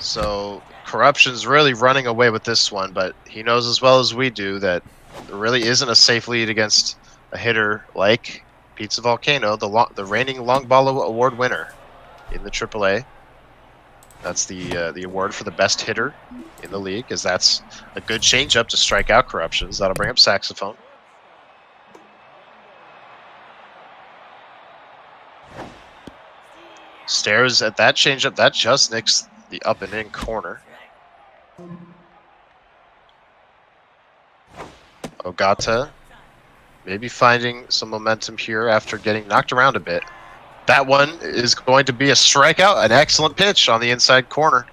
So corruptionz really running away with this one, but he knows as well as we do that there really isn't a safe lead against a hitter like Pizza Volcano, the reigning long ball award winner in the AAA. That's the award for the best hitter in the league, as that's a good changeup to strike out corruptionz. That'll bring up Saxophone. Stares at that changeup. That just nicks the up and in corner. Ogata maybe finding some momentum here after getting knocked around a bit. That one is going to be a strikeout, an excellent pitch on the inside corner.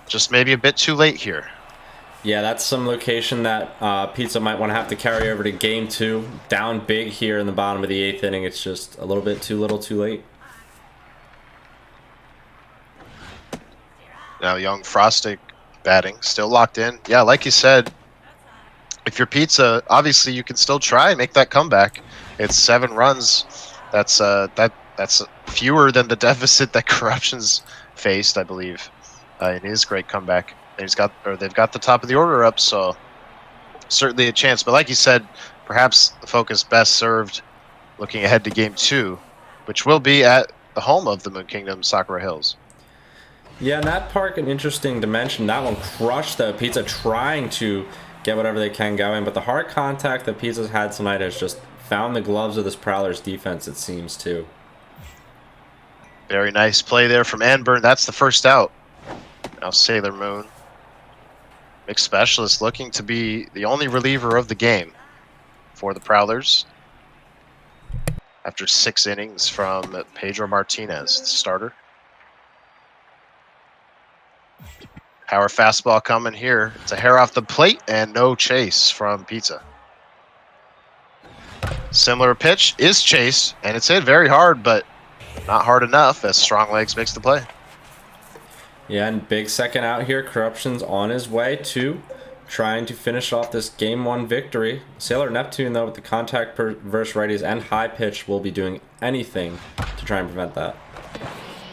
Just maybe a bit too late here. Yeah, that's some location that Pizza might want to have to carry over to game 2. Down big here in the bottom of the 8th inning. It's just a little bit too little too late. Now Young Frostic batting, still locked in. Yeah, like you said, if you're Pizza, obviously you can still try and make that comeback. It's 7 runs. That's fewer than the deficit that corruptionz faced, I believe, in his great comeback. And they've got the top of the order up, so certainly a chance. But like you said, perhaps the focus best served looking ahead to game 2, which will be at the home of the Moon Kingdom, Sakura Hills. Yeah, and that park, an interesting dimension. That one crushed the Pizza trying to get whatever they can going, but the hard contact that Pizza's had tonight has just found the gloves of this Prowler's defense, it seems, too. Very nice play there from Anburn. That's the first out. Now Sailor Moon. Mixed Specialist looking to be the only reliever of the game for the Prowlers. After 6 innings from Pedro Martinez, the starter. Power fastball coming here. It's a hair off the plate and no chase from Pizza. Similar pitch is chase, and it's hit very hard, but not hard enough as Strong Legs makes the play. Yeah, and big second out here. corruptionz on his way to trying to finish off this game 1 victory. Sailor Neptune, though, with the contact versus righties and high pitch, will be doing anything to try and prevent that.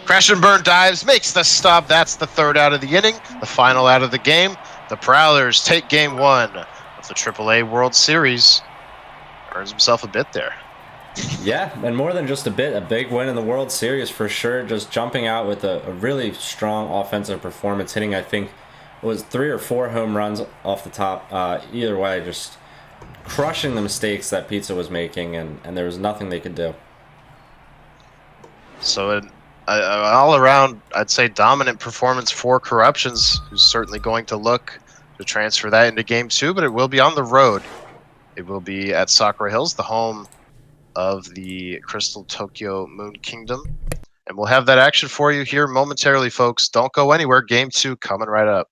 Crash and Burn dives, makes the stop. That's the 3rd out of the inning, the final out of the game. The Prowlers take game 1 of the AAA World Series. Earns himself a bit there. Yeah, and more than just a bit, a big win in the World Series for sure. Just jumping out with a really strong offensive performance, hitting, I think, it was 3 or 4 home runs off the top. Either way, just crushing the mistakes that Pizza was making, and there was nothing they could do. So an all around, I'd say, dominant performance for corruptionz, who's certainly going to look to transfer that into game 2, but it will be on the road. It will be at Sakura Hills, the home of the Crystal Tokyo Moon Kingdom. And we'll have that action for you here momentarily, folks. Don't go anywhere. Game 2 coming right up.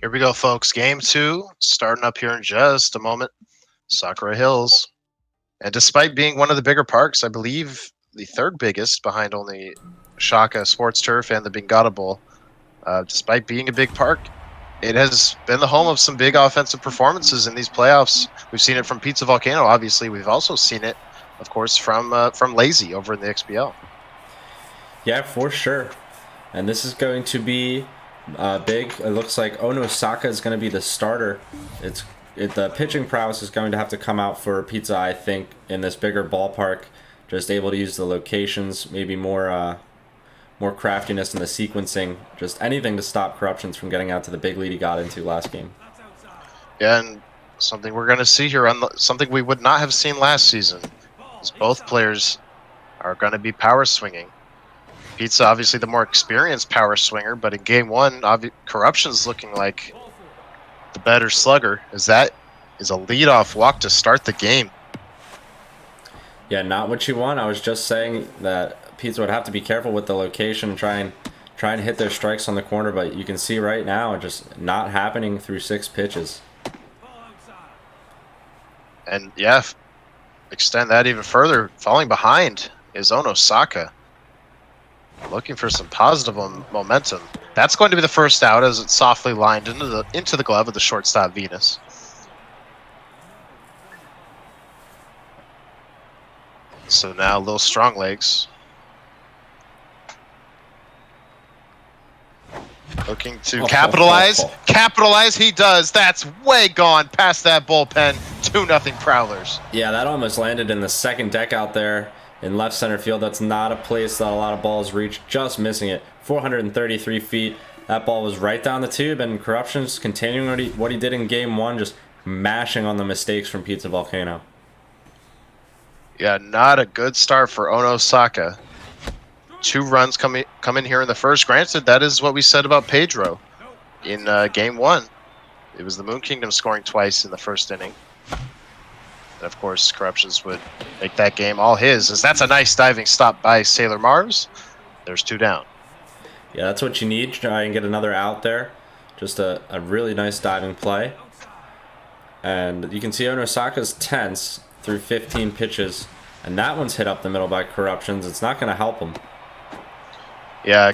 Here we go, folks. Game 2 starting up here in just a moment. Sakura Hills. And despite being one of the bigger parks, I believe the third biggest behind only Shaka Sports Turf and the Bingata Bowl, despite being a big park, it has been the home of some big offensive performances in these playoffs. We've seen it from Pizza Volcano, obviously. We've also seen it, of course, from Lazy over in the XBL. Yeah, for sure. And this is going to be big. It looks like Onosaka is going to be the starter. The pitching prowess is going to have to come out for Pizza, I think, in this bigger ballpark. Just able to use the locations, maybe more craftiness in the sequencing, just anything to stop corruptionz from getting out to the big lead he got into last game. Yeah, and something we're going to see here, something we would not have seen last season, is both players are going to be power swinging. Pizza, obviously the more experienced power swinger, but in game 1, corruptionz looking like the better slugger, as that is a leadoff walk to start the game. Yeah, not what you want. I was just saying that Pizza would have to be careful with the location, try and hit their strikes on the corner, but you can see right now just not happening through 6 pitches. And yeah, extend that even further. Falling behind is Onosaka, looking for some positive momentum. That's going to be the first out as it's softly lined into the glove of the shortstop Venus. So now little strong legs. Looking to capitalize. Capitalize, he does. That's way gone past that bullpen. 2-0 Prowlers. Yeah, that almost landed in the second deck out there in left center field. That's not a place that a lot of balls reach. Just missing it. 433 feet. That ball was right down the tube, and corruptionz continuing what he did in game 1, just mashing on the mistakes from Pizza Volcano. Yeah, not a good start for Onosaka. 2 runs come in here in the first. Granted, that is what we said about Pedro in game 1. It was the Moon Kingdom scoring twice in the first inning. And of course, corruptionz would make that game all his, as that's a nice diving stop by Sailor Mars. There's 2 down. Yeah, that's what you need. Try and get another out there. Just a really nice diving play. And you can see Onosaka's tense through 15 pitches. And that one's hit up the middle by corruptionz. It's not going to help him. Yeah,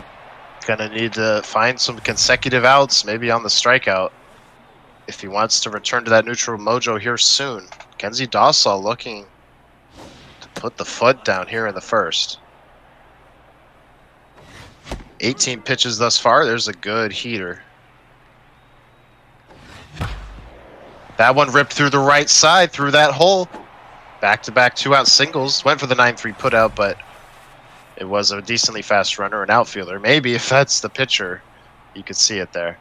gonna need to find some consecutive outs, maybe on the strikeout, if he wants to return to that neutral mojo here soon. Kenzie Dawsall looking to put the foot down here in the first. 18 pitches thus far. There's a good heater. That one ripped through the right side, through that hole. Back-to-back 2-out singles. Went for the 9-3 putout, but it was a decently fast runner, an outfielder. Maybe if that's the pitcher, you could see it there.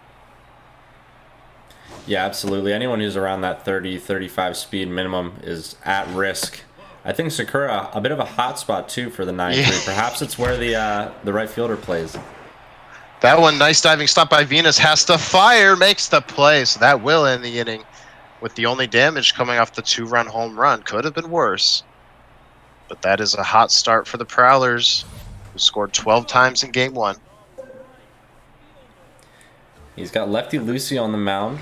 Yeah, absolutely. Anyone who's around that 30, 35 speed minimum is at risk. I think Sakura, a bit of a hot spot, too, for the 9-3. Yeah. Perhaps it's where the right fielder plays. That one, nice diving stop by Venus, has to fire, makes the play. So that will end the inning with the only damage coming off the 2-run home run. Could have been worse. But that is a hot start for the Prowlers, who scored 12 times in game 1. He's got lefty Lucy on the mound,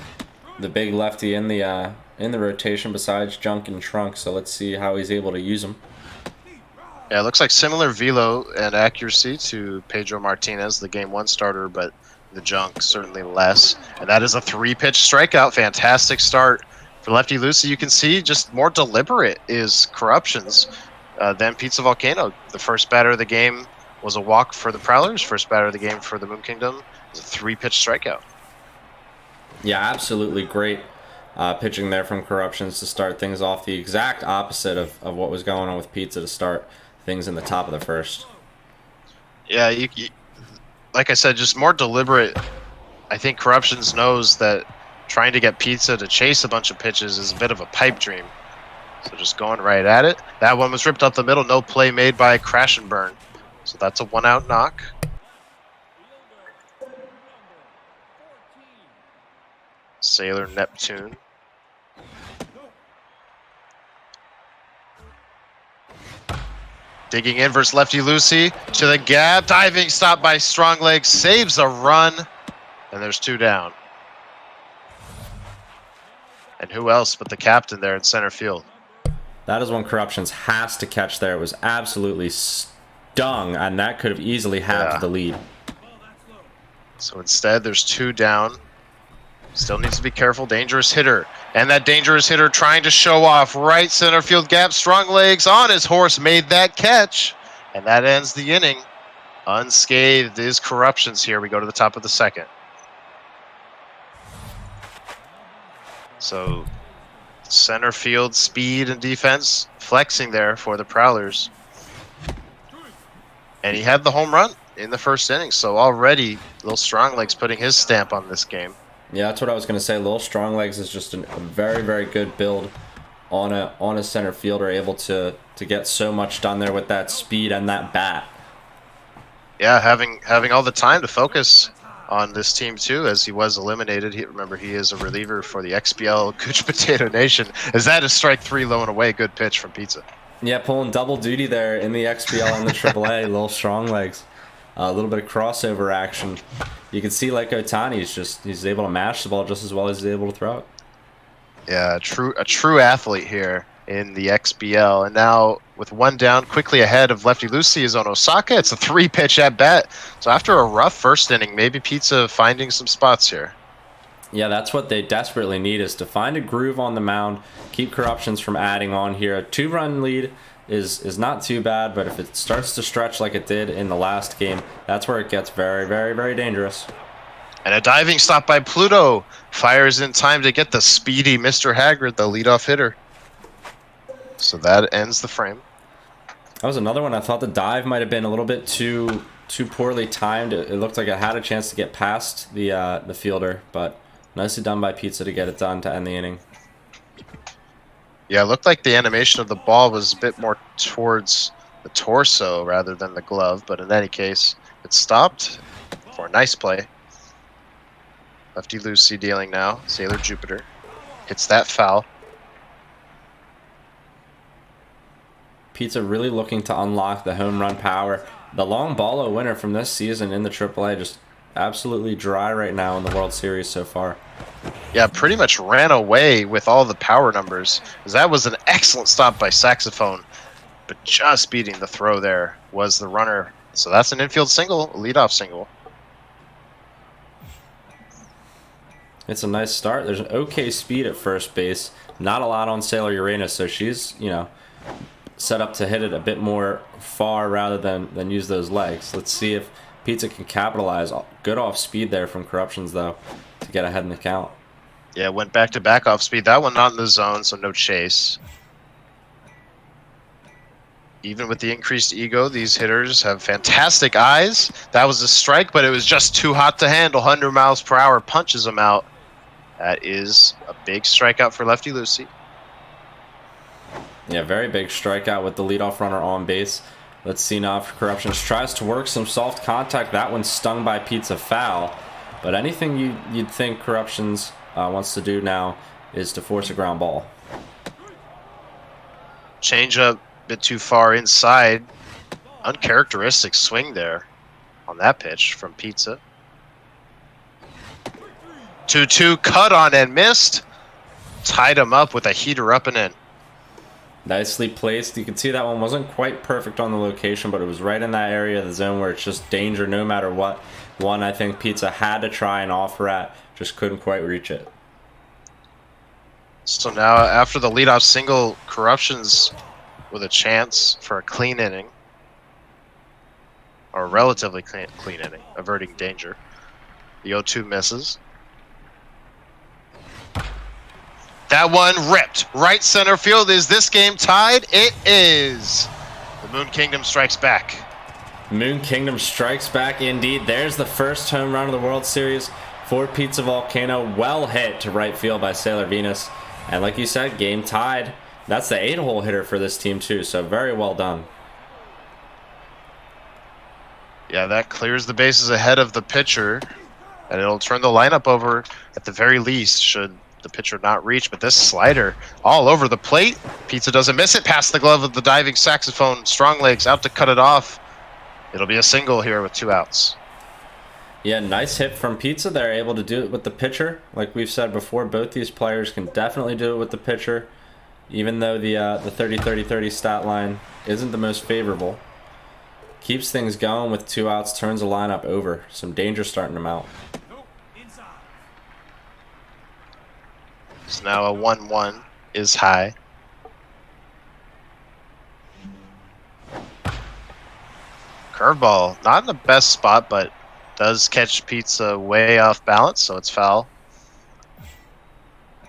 the big lefty in the rotation besides Junk and Trunk. So let's see how he's able to use him. Yeah, it looks like similar velo and accuracy to Pedro Martinez, the game 1 starter, but the Junk certainly less. And that is a 3-pitch strikeout. Fantastic start for lefty Lucy. You can see just more deliberate is corruptionz than Pizza Volcano. The first batter of the game was a walk for the Prowlers. First batter of the game for the Moon Kingdom is a 3-pitch strikeout. Yeah, absolutely great pitching there from corruptionz to start things off. The exact opposite of what was going on with Pizza to start things in the top of the first. Yeah, you, like I said, just more deliberate. I think corruptionz knows that trying to get Pizza to chase a bunch of pitches is a bit of a pipe dream. So just going right at it. That one was ripped up the middle. No play made by Crash and Burn. So that's a 1-out knock. Sailor Neptune. Digging in versus lefty Lucy to the gap. Diving stop by Strong Leg. Saves a run. And there's 2 down. And who else but the captain there in center field? That is one corruptionz has to catch there. It was absolutely stung, and that could have easily halved the lead. So instead, there's 2 down. Still needs to be careful. Dangerous hitter. And that dangerous hitter trying to show off right center field gap. Strong legs on his horse. Made that catch. And that ends the inning. Unscathed is corruptionz here. We go to the top of the second. So center field speed and defense flexing there for the Prowlers. And he had the home run in the first inning. So already, Lil Stronglegs putting his stamp on this game. Yeah, that's what I was going to say. Lil Stronglegs is just a very, very good build on a center fielder, able to get so much done there with that speed and that bat. Yeah, having all the time to focus on this team too, as he was eliminated. Remember, he is a reliever for the XBL Couch Potato Nation. As that is strike 3 low and away. Good pitch from Pizza. Yeah, pulling double duty there in the XBL and the AAA. Lil Stronglegs. A little bit of crossover action. You can see like Otani, he's able to mash the ball just as well as he's able to throw it. Yeah, a true athlete here in the XBL. And now with 1 down, quickly ahead of Lefty Lucy is on Osaka. It's a 3-pitch at bat. So after a rough first inning, maybe Pizza finding some spots here. Yeah, that's what they desperately need, is to find a groove on the mound, keep corruptionz from adding on here. A 2-run lead is not too bad, but if it starts to stretch like it did in the last game, that's where it gets very, very, very dangerous. And a diving stop by Pluto. Fires in time to get the speedy Mr. Haggard, the leadoff hitter. So that ends the frame. That was another one. I thought the dive might have been a little bit too poorly timed. It looked like it had a chance to get past the fielder, but nicely done by Pizza to get it done to end the inning. Yeah, it looked like the animation of the ball was a bit more towards the torso rather than the glove, but in any case, it stopped for a nice play. Lefty Lucy dealing now. Sailor Jupiter hits that foul. Pizza really looking to unlock the home run power. The long ball winner from this season in the AAA, just absolutely dry right now in the World Series so far. Yeah, pretty much ran away with all the power numbers. That was an excellent stop by Saxophone, but just beating the throw there was the runner. So that's an infield single, a leadoff single. It's a nice start. There's an okay speed at first base. Not a lot on Sailor Uranus, so she's, set up to hit it a bit more far rather than use those legs. Let's see if Pizza can capitalize. Good off speed there from corruptionz, though, to get ahead in the count. Yeah, went back off speed. That one not in the zone, so no chase. Even with the increased ego, these hitters have fantastic eyes. That was a strike, but it was just too hot to handle. 100 miles per hour punches him out. That is a big strikeout for Lefty Lucy. Yeah, very big strikeout with the leadoff runner on base. Let's see now if corruptionz tries to work some soft contact. That one's stung by Pizza foul. But anything you'd think corruptionz wants to do now is to force a ground ball. Change up a bit too far inside. Uncharacteristic swing there on that pitch from Pizza. 2-2 cut on and missed. Tied him up with a heater up and in. Nicely placed. You can see that one wasn't quite perfect on the location, but it was right in that area of the zone where it's just danger no matter what. One I think Pizza had to try and offer at, just couldn't quite reach it. So now after the leadoff single, corruptionz with a chance for a clean inning. Or a relatively clean inning, averting danger. The 0-2 misses. That one ripped. Right center field. Is this game tied? It is. The Moon Kingdom strikes back. Moon Kingdom strikes back indeed. There's the first home run of the World Series for Pizza Volcano. Well hit to right field by Sailor Venus. And like you said, game tied. That's the 8-hole hitter for this team too, so very well done. Yeah, that clears the bases ahead of the pitcher. And it'll turn the lineup over at the very least, should the pitcher not reach. But this slider all over the plate. Pizza doesn't miss it. Past the glove of the diving Saxophone. Strong legs out to cut it off. It'll be a single here with 2 outs. Yeah, nice hit from Pizza there, able to do it with the pitcher. Like we've said before, both these players can definitely do it with the pitcher, even though the 30-30-30 stat line isn't the most favorable. Keeps things going with 2 outs, turns the lineup over. Some danger starting them out. It's now a 1-1 is high. Curveball, not in the best spot, but does catch Pizza way off balance, so it's foul.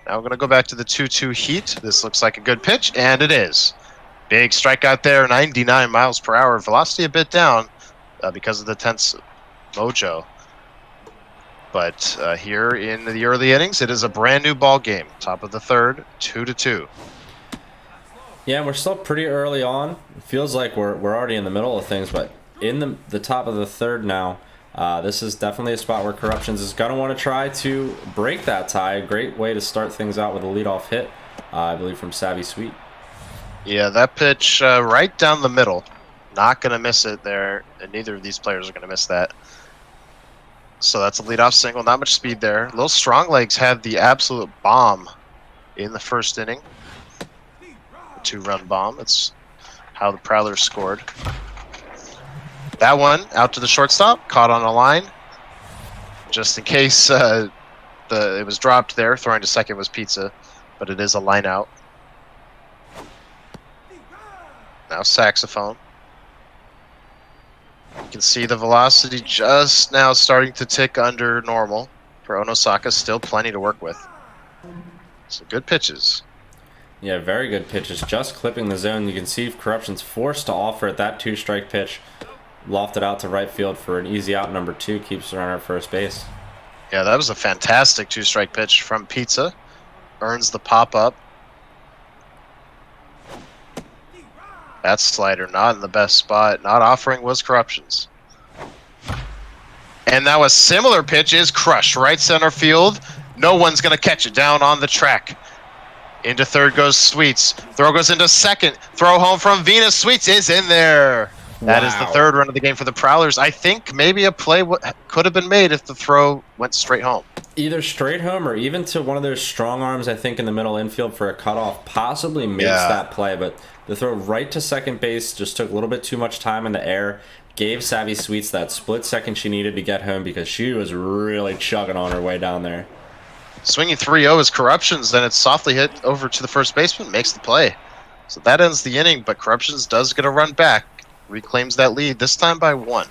Now we're going to go back to the 2-2 heat. This looks like a good pitch, and it is. Big strikeout there, 99 miles per hour. Velocity a bit down because of the tense mojo. But here in the early innings, it is a brand new ball game. Top of the third, 2-2. Yeah, we're still pretty early on. It feels like we're already in the middle of things, but in the top of the third now, this is definitely a spot where corruptionz is going to want to try to break that tie. A great way to start things out with a leadoff hit, I believe, from Savvy Sweet. Yeah, that pitch right down the middle. Not going to miss it there, and neither of these players are going to miss that. So that's a leadoff single. Not much speed there. Little Strong Legs had the absolute bomb in the first inning. A 2-run bomb. That's how the Prowlers scored. That one out to the shortstop, caught on a line. Just in case it was dropped there, throwing to second was Pizza, but it is a line out. Now Saxophone. You can see the velocity just now starting to tick under normal for Onosaka. Still plenty to work with. So good pitches. Yeah, very good pitches. Just clipping the zone. You can see corruptionz forced to offer at that 2-strike pitch. Lofted out to right field for an easy out. Number 2 keeps the runner at first base. Yeah, that was a fantastic 2-strike pitch from Pizza. Earns the pop-up. That slider not in the best spot. Not offering was corruptionz. And now a similar pitch is crushed. Right center field. No one's going to catch it. Down on the track. Into third goes Sweets. Throw goes into second. Throw home from Venus. Sweets is in there. That is the third run of the game for the Prowlers. I think maybe a play could have been made if the throw went straight home. Either straight home or even to one of those strong arms, I think, in the middle infield for a cutoff possibly makes that play. But the throw right to second base just took a little bit too much time in the air. Gave Savvy Sweets that split second she needed to get home because she was really chugging on her way down there. Swinging 3-0 is corruptionz. Then it's softly hit over to the first baseman. Makes the play. So that ends the inning, but corruptionz does get a run back. Reclaims that lead, this time by 1.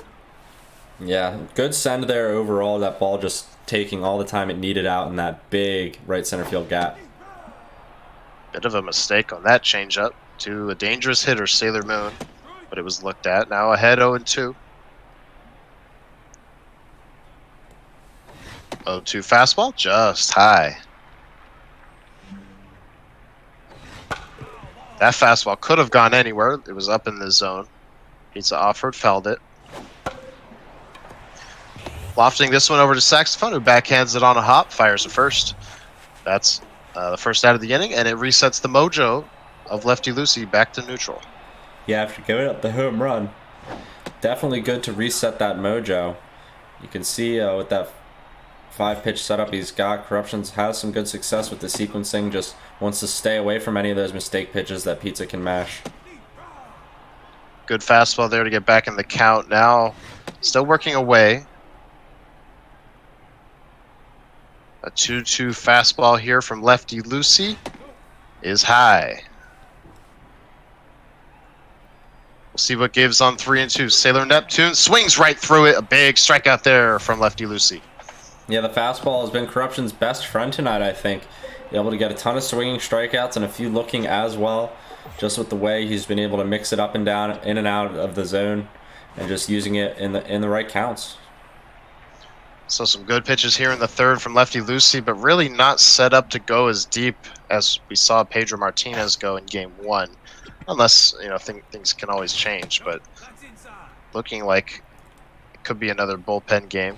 Yeah, good send there overall. That ball just taking all the time it needed out in that big right center field gap. Bit of a mistake on that changeup to a dangerous hitter, Sailor Moon, but it was looked at. Now ahead 0-2. 0-2 fastball, just high. That fastball could have gone anywhere. It was up in the zone. Pizza offered, fouled it. Lofting this one over to Saxophone, who backhands it on a hop, fires it first. That's the first out of the inning, and it resets the mojo of Lefty Lucy back to neutral. Yeah, after giving up the home run, definitely good to reset that mojo. You can see with that 5-pitch setup he's got, corruptionz has some good success with the sequencing, just wants to stay away from any of those mistake pitches that Pizza can mash. Good fastball there to get back in the count. Now, still working away. A 2-2 fastball here from Lefty Lucy is high. We'll see what gives on 3-2. Sailor Neptune swings right through it. A big strikeout there from Lefty Lucy. Yeah, the fastball has been corruptionz best friend tonight, I think. Able to get a ton of swinging strikeouts and a few looking as well. Just with the way he's been able to mix it up and down, in and out of the zone, and just using it in the right counts. So some good pitches here in the third from Lefty Lucy, but really not set up to go as deep as we saw Pedro Martinez go in Game 1. Unless, things can always change, but looking like it could be another bullpen game.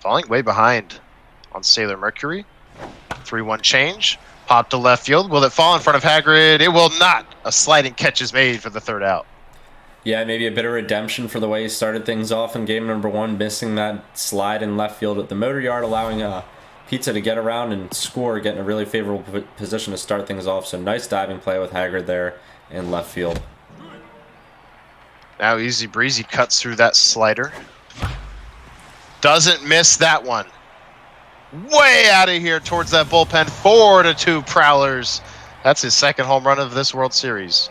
Falling way behind on Sailor Mercury. 3-1 change. Pop to left field. Will it fall in front of Hagrid? It will not. A sliding catch is made for the third out. Yeah, maybe a bit of redemption for the way he started things off in game number 1, missing that slide in left field at the motor yard, allowing Pizza to get around and score, getting a really favorable position to start things off. So nice diving play with Haggard there in left field. Now easy breezy cuts through that slider. Doesn't miss that one. Way out of here towards that bullpen. 4-2 Prowlers. That's his second home run of this World Series.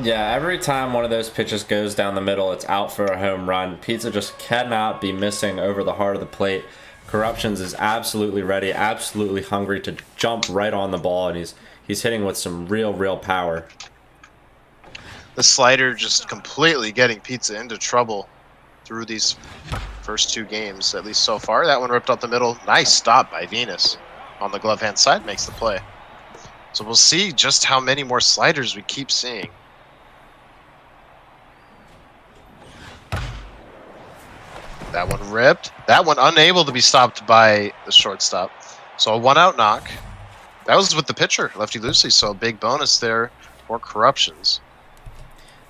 Yeah, every time one of those pitches goes down the middle, it's out for a home run. Pizza just cannot be missing over the heart of the plate. Corruptionz is absolutely ready, absolutely hungry to jump right on the ball, and he's hitting with some real power. The slider just completely getting Pizza into trouble through these first 2 games, at least so far. That one ripped up the middle. Nice stop by Venus on the glove hand side, makes the play. So we'll see just how many more sliders we keep seeing. That one ripped. That one unable to be stopped by the shortstop. So a 1-out knock. That was with the pitcher, lefty loosey. So a big bonus there for Corruptionz.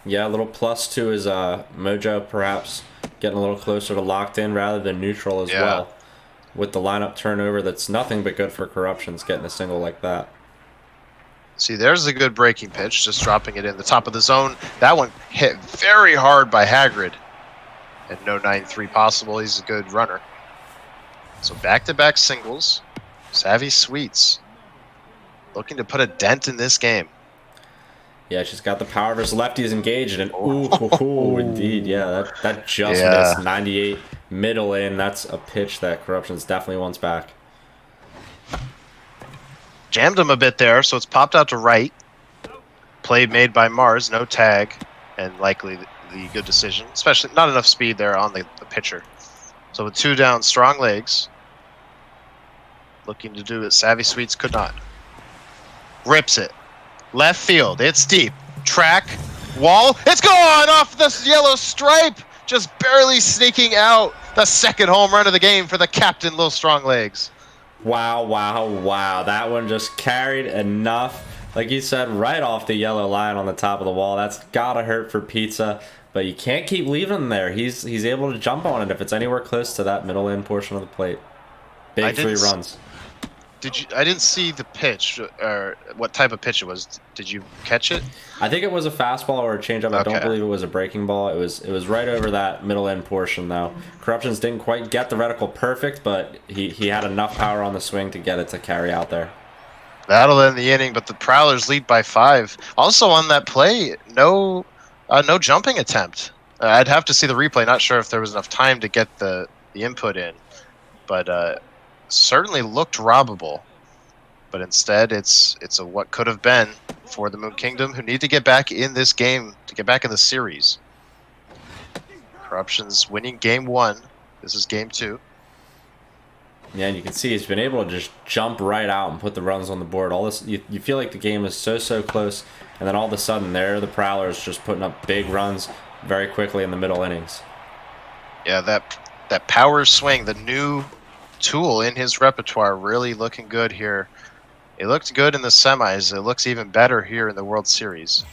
Yeah, a little plus to his mojo, perhaps getting a little closer to locked in rather than neutral as well. With the lineup turnover, that's nothing but good for Corruptionz, getting a single like that. See, there's a good breaking pitch, just dropping it in the top of the zone. That one hit very hard by Haggard. And no 9-3 possible. He's a good runner. So back-to-back singles. Savvy Sweets looking to put a dent in this game. Yeah, she's got the power of his lefties engaged, and ooh, indeed, yeah, that just missed 98 middle in. That's a pitch that Corruptionz definitely wants back. Jammed him a bit there, so it's popped out to right. Play made by Mars, no tag, and likely the good decision. Especially not enough speed there on the pitcher. So with 2 down, strong legs. Looking to do it. Savvy Sweets could not. Rips it. Left field. It's deep. Track. Wall. It's gone off the yellow stripe. Just barely sneaking out. The second home run of the game for the captain, Lil Strong Legs. Wow. That one just carried enough. Like you said, right off the yellow line on the top of the wall. That's gotta hurt for Pizza. But you can't keep leaving him there. He's able to jump on it if it's anywhere close to that middle in portion of the plate. Big 3 runs. I didn't see the pitch or what type of pitch it was. Did you catch it? I think it was a fastball or a changeup. I don't believe it was a breaking ball. It was right over that middle end portion though. Corruptionz didn't quite get the reticle perfect, but he had enough power on the swing to get it to carry out there. That'll end the inning, but the Prowlers lead by 5. Also on that play, no jumping attempt. I'd have to see the replay. Not sure if there was enough time to get the input in, but certainly looked robbable. But instead, it's a what could have been for the Moon Kingdom, who need to get back in this game, to get back in the series. Corruptionz winning game 1. This is game 2. Yeah, and you can see he's been able to just jump right out and put the runs on the board. All this, you feel like the game is so close, and then all of a sudden, there are the Prowlers just putting up big runs very quickly in the middle innings. Yeah, that power swing, the new tool in his repertoire, really looking good here. It looked good in the semis. It looks even better here in the World Series.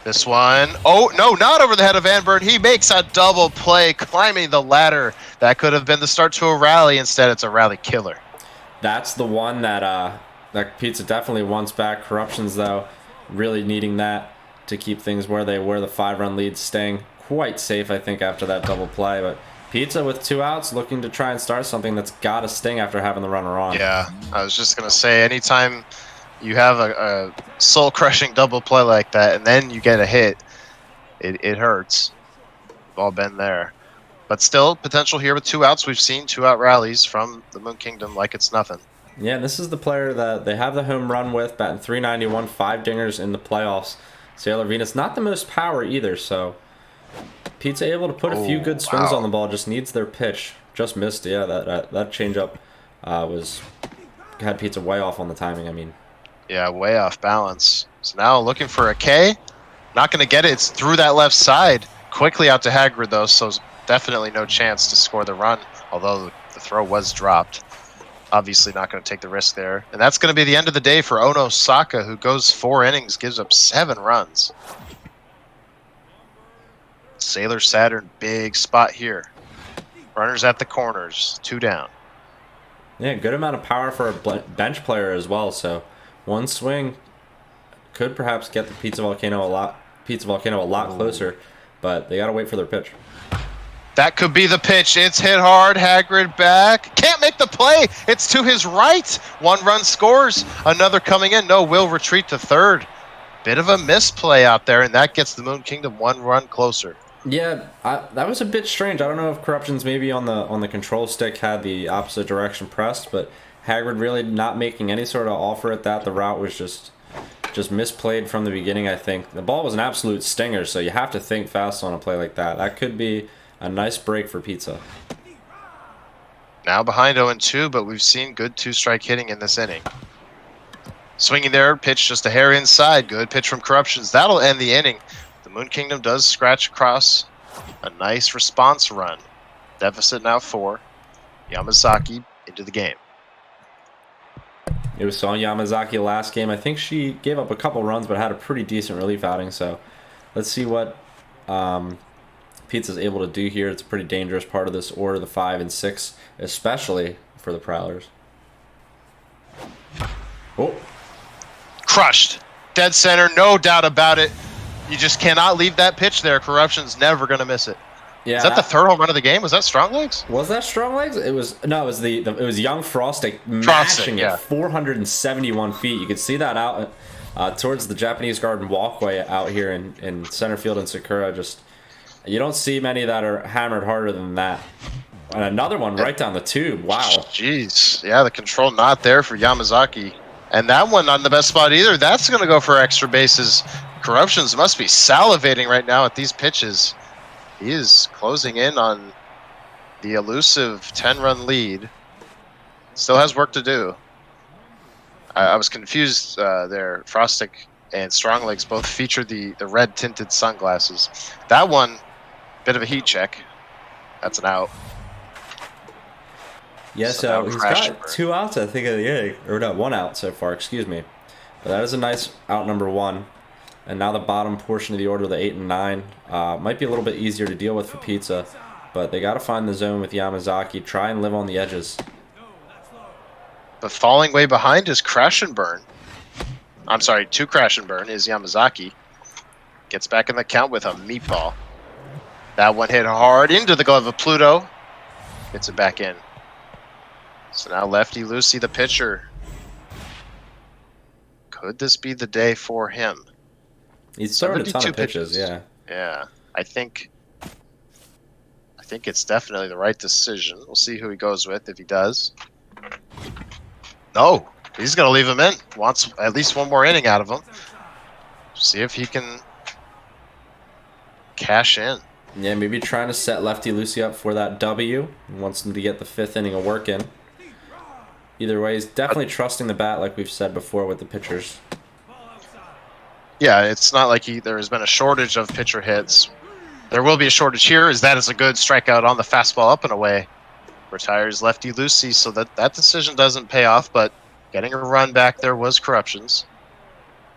This one, oh no, not over the head of Van Buren. He makes a double play, climbing the ladder. That could have been the start to a rally. Instead, it's a rally killer. That's the one that Pizza definitely wants back. Corruptionz, though, really needing that to keep things where they were. The 5-run lead staying quite safe, I think, after that double play. But Pizza with 2 outs, looking to try and start something that's got to sting after having the runner on. Yeah, I was just gonna say, anytime you have a soul-crushing double play like that, and then you get a hit, it hurts. We've all been there. But still, potential here with 2 outs. We've seen 2-out rallies from the Moon Kingdom like it's nothing. Yeah, this is the player that they have the home run with, batting .391, 5 dingers in the playoffs. Sailor Venus, not the most power either, so Pizza able to put a few good swings on the ball, just needs their pitch. Just missed, yeah, that changeup had Pizza way off on the timing, I mean. Yeah, way off balance. So now looking for a K. Not going to get it. It's through that left side. Quickly out to Haggard, though, so definitely no chance to score the run, although the throw was dropped. Obviously not going to take the risk there. And that's going to be the end of the day for Ono Saka, who goes 4 innings, gives up 7 runs. Sailor Saturn, big spot here. Runners at the corners, 2 down. Yeah, good amount of power for a bench player as well. So one swing could perhaps get the Pizza Volcano a lot closer, but they got to wait for their pitch. That could be the pitch. It's hit hard. Hagrid back. Can't make the play. It's to his right. 1 run scores. Another coming in. No, will retreat to third. Bit of a misplay out there, and that gets the Moon Kingdom 1 run closer. Yeah, that was a bit strange. I don't know if corruptionz maybe on the control stick had the opposite direction pressed, but Hagrid really not making any sort of offer at that. The route was just misplayed from the beginning, I think. The ball was an absolute stinger, so you have to think fast on a play like that. That could be a nice break for Pizza. Now behind 0-2, but we've seen good 2-strike hitting in this inning. Swinging there, pitch just a hair inside. Good pitch from corruptionz. That'll end the inning. The Moon Kingdom does scratch across. A nice response run. Deficit now 4. Yamazaki into the game. It was on Yamazaki last game. I think she gave up a couple runs, but had a pretty decent relief outing. So let's see what Pizza's able to do here. It's a pretty dangerous part of this order, the 5 and 6, especially for the Prowlers. Oh. Crushed. Dead center, no doubt about it. You just cannot leave that pitch there. Corruption's never going to miss it. Yeah, is that the 3rd home run of the game? Was that Strong Legs? Was that Strong Legs? It was it was Young Frosting mashing it 471 feet. You could see that out towards the Japanese Garden walkway out here in center field in Sakura. Just you don't see many that are hammered harder than that. And another one right down the tube. Wow. Jeez. Yeah, the control not there for Yamazaki. And that one not in the best spot either. That's going to go for extra bases. corruptionz must be salivating right now at these pitches. He is closing in on the elusive 10-run lead. Still has work to do. I was confused there. Frostic and Stronglegs both featured the red tinted sunglasses. That one, bit of a heat check. That's an out. Yeah, so he's got 2 outs, I think, of the inning. Or not, 1 out so far, excuse me. But that is a nice out number 1. And now the bottom portion of the order, the 8 and 9, might be a little bit easier to deal with for Pizza. But they got to find the zone with Yamazaki. Try and live on the edges. But falling way behind is Crash and Burn. I'm sorry, 2 Crash and Burn is Yamazaki. Gets back in the count with a meatball. That one hit hard into the glove of Pluto. Gets it back in. So now Lefty Lucy, the pitcher. Could this be the day for him? He's throwing a ton of pitches, yeah. Yeah, I think it's definitely the right decision. We'll see who he goes with if he does. No, he's going to leave him in. Wants at least 1 more inning out of him. See if he can cash in. Yeah, maybe trying to set Lefty Lucy up for that W. He wants him to get the 5th inning of work in. Either way, he's definitely trusting the bat, like we've said before with the pitchers. Yeah, it's not like there has been a shortage of pitcher hits. There will be a shortage here, as that is a good strikeout on the fastball up and away. Retires Lefty Lucy, so that decision doesn't pay off, but getting a run back there was corruptionz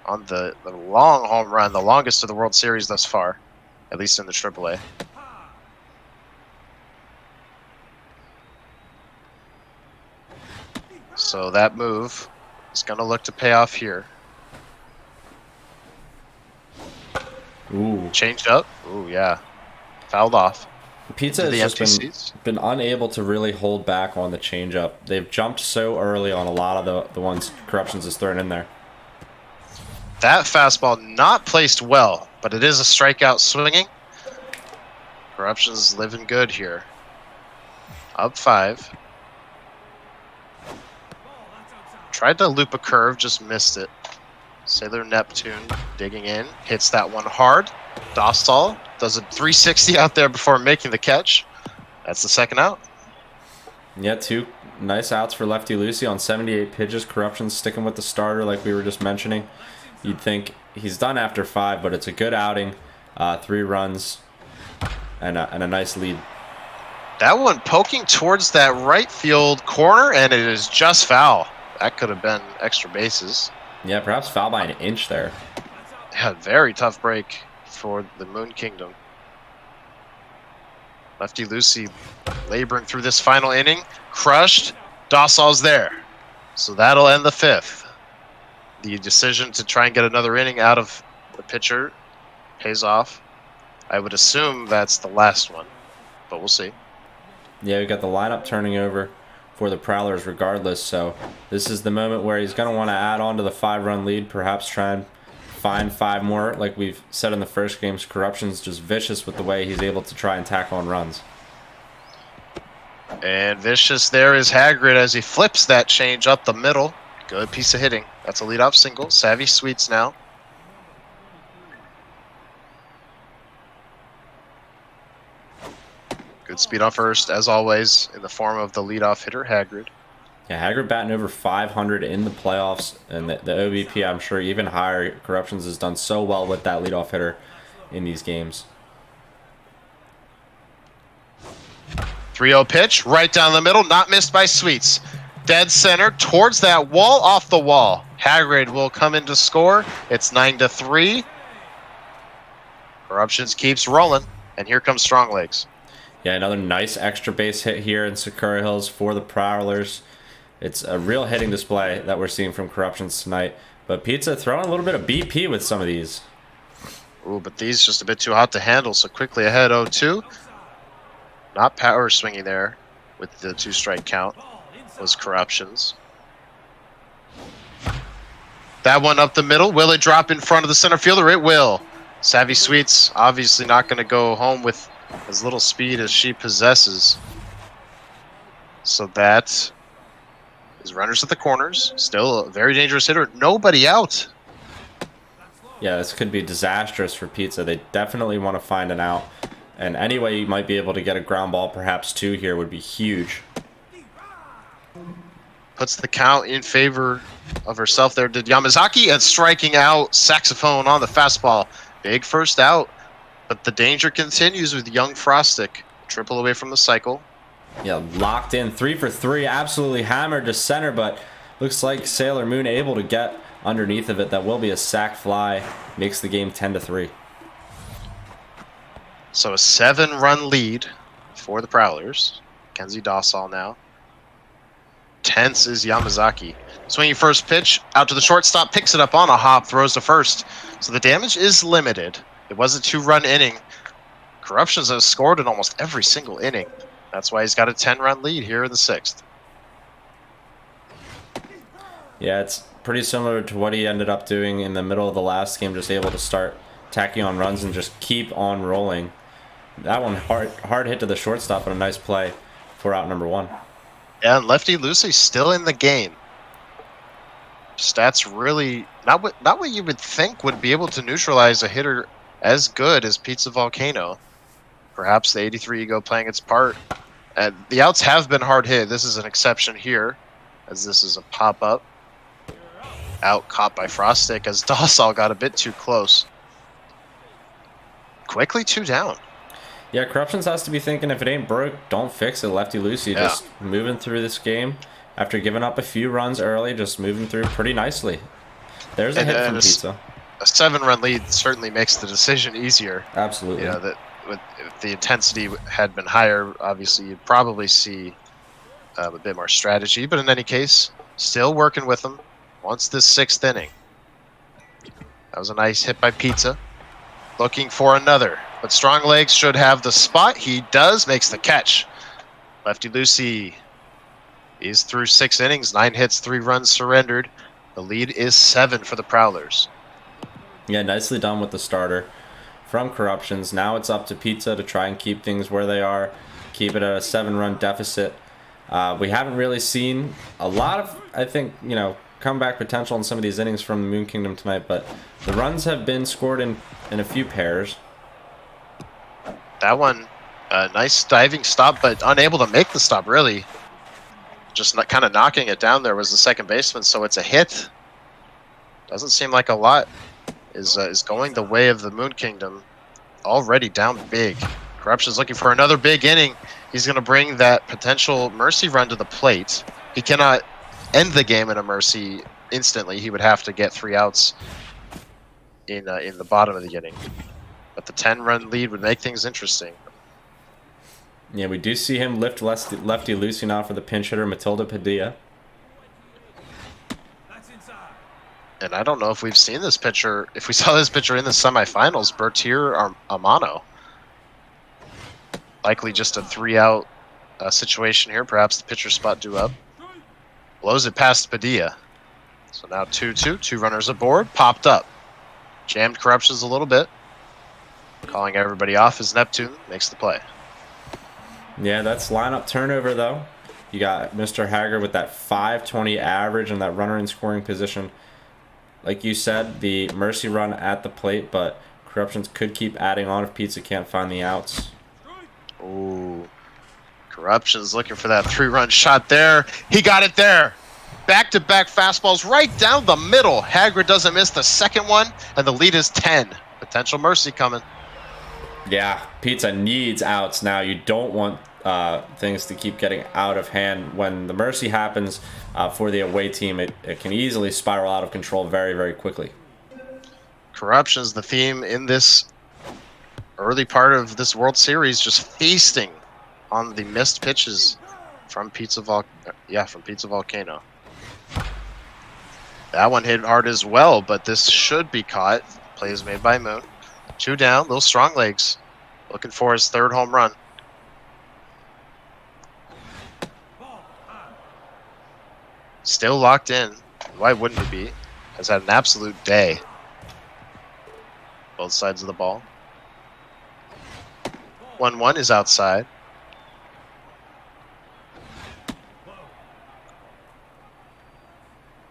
on the long home run, the longest of the World Series thus far, at least in the AAA. So that move is going to look to pay off here. Ooh. Changed up. Ooh, yeah. Fouled off. Pizza has just been unable to really hold back on the changeup. They've jumped so early on a lot of the ones corruptionz is throwing in there. That fastball not placed well, but it is a strikeout swinging. corruptionz living good here. Up 5. Tried to loop a curve, just missed it. Sailor Neptune digging in, hits that one hard. Dostal does a 360 out there before making the catch. That's the 2nd out. Yeah, 2 nice outs for Lefty Lucy on 78 pitches. corruptionz sticking with the starter like we were just mentioning. You'd think he's done after 5, but it's a good outing. 3 runs and a nice lead. That one poking towards that right field corner, and it is just foul. That could have been extra bases. Yeah, perhaps foul by an inch there. Yeah, very tough break for the Moon Kingdom. Lefty Lucy laboring through this final inning. Crushed. Dawsall's there. So that'll end the 5th. The decision to try and get another inning out of the pitcher pays off. I would assume that's the last one, but we'll see. Yeah, we got the lineup turning over for the Prowlers regardless, so this is the moment where he's going to want to add on to the 5-run lead, perhaps try and find 5 more. Like we've said in the first games, corruption's just vicious with the way he's able to try and tack on runs. And vicious there is Hagrid as he flips that change up the middle. Good piece of hitting. That's a leadoff single. Savvy Sweets now. Good speed on first, as always, in the form of the leadoff hitter, Hagrid. Yeah, Hagrid batting over 500 in the playoffs, and the OBP, I'm sure, even higher. Corruptionz has done so well with that leadoff hitter in these games. 3-0 pitch, right down the middle, not missed by Sweets. Dead center, towards that wall, off the wall. Hagrid will come in to score. It's 9-3. Corruptionz keeps rolling, and here comes Strong Legs. Yeah, another nice extra base hit here in Sakura Hills for the Prowlers. It's a real hitting display that we're seeing from Corruptionz tonight. But Pizza throwing a little bit of BP with some of these. Ooh, but these just a bit too hot to handle, so quickly ahead 0-2. Not power swinging there with the 2-strike count was Corruptionz. That one up the middle. Will it drop in front of the center fielder? It will. Savvy Sweets obviously not going to go home with as little speed as she possesses. So that is runners at the corners. Still a very dangerous hitter. Nobody out. Yeah, this could be disastrous for Pizza. They definitely want to find an out. And any way you might be able to get a ground ball, perhaps 2 here, would be huge. Puts the count in favor of herself there. Did Yamazaki, and striking out Saxophone on the fastball. Big first out. But the danger continues with young Frostic. Triple away from the cycle. Yeah, locked in 3 for 3. Absolutely hammered to center, but looks like Sailor Moon able to get underneath of it. That will be a sac fly. Makes the game 10-3. So a 7-run lead for the Prowlers. Kenzie Dawsall now. Tense is Yamazaki. Swinging first pitch, out to the shortstop, picks it up on a hop, throws to first. So the damage is limited. It was a 2-run inning. Corruptionz has scored in almost every single inning. That's why he's got a 10-run lead here in the 6th. Yeah, it's pretty similar to what he ended up doing in the middle of the last game, just able to start tacking on runs and just keep on rolling. That one hard hit to the shortstop and a nice play for out number 1. Yeah, and Lefty Lucy still in the game. Stats really not what you would think would be able to neutralize a hitter as good as Pizza Volcano. Perhaps the 83 ego playing its part. And the outs have been hard hit. This is an exception here, as this is a pop-up. Out caught by Frostic as Dawsall got a bit too close. Quickly 2 down. Yeah, Corruptionz has to be thinking, if it ain't broke, don't fix it. Lefty Lucy just moving through this game after giving up a few runs early, just moving through pretty nicely. There's a hit from Pizza. A 7-run lead certainly makes the decision easier. Absolutely. You know, that if the intensity had been higher, obviously you'd probably see a bit more strategy. But in any case, still working with them. Wants this 6th inning. That was a nice hit by Pizza. Looking for another. But Strong Legs should have the spot. He does. Makes the catch. Lefty Lucy is through 6 innings. 9 hits, 3 runs surrendered. The lead is 7 for the Prowlers. Yeah, nicely done with the starter from Corruptionz. Now it's up to Pizza to try and keep things where they are. Keep it at a 7-run deficit. We haven't really seen a lot of, I think, comeback potential in some of these innings from the Moon Kingdom tonight, but the runs have been scored in a few pairs. That one, nice diving stop, but unable to make the stop, really. Just kind of knocking it down there was the second baseman, so it's a hit. Doesn't seem like a lot is going the way of the Moon Kingdom. Already down big. Corruptionz looking for another big inning. He's going to bring that potential mercy run to the plate. He cannot end the game in a mercy instantly. He would have to get 3 outs in the bottom of the inning. But the 10-run lead would make things interesting. Yeah, we do see him lift lefty Lucy now for the pinch hitter, Matilda Padilla. And I don't know if we've seen this pitcher. If we saw this pitcher in the semifinals, Bertier or Amano. Likely just a 3-out situation here. Perhaps the pitcher spot due up. Blows it past Padilla. So now 2-2. 2 runners aboard. Popped up. Jammed corruptionz a little bit. Calling everybody off as Neptune makes the play. Yeah, that's lineup turnover, though. You got Mr. Haggard with that 520 average and that runner in scoring position. Like you said, the mercy run at the plate, but corruptionz could keep adding on if Pizza can't find the outs. Ooh. corruptionz looking for that 3-run shot there. He got it there. Back-to-back fastballs right down the middle. Haggard doesn't miss the second one, and the lead is 10. Potential mercy coming. Yeah, Pizza needs outs now. You don't want things to keep getting out of hand. When the mercy happens for the away team, it can easily spiral out of control very, very quickly. corruptionz, the theme in this early part of this World Series, just feasting on the missed pitches from Pizza Volcano. That one hit hard as well, but this should be caught. Play is made by Moon. 2 down, little strong legs. Looking for his 3rd home run. Still locked in. Why wouldn't he be? Has had an absolute day. Both sides of the ball. 1-1 is outside.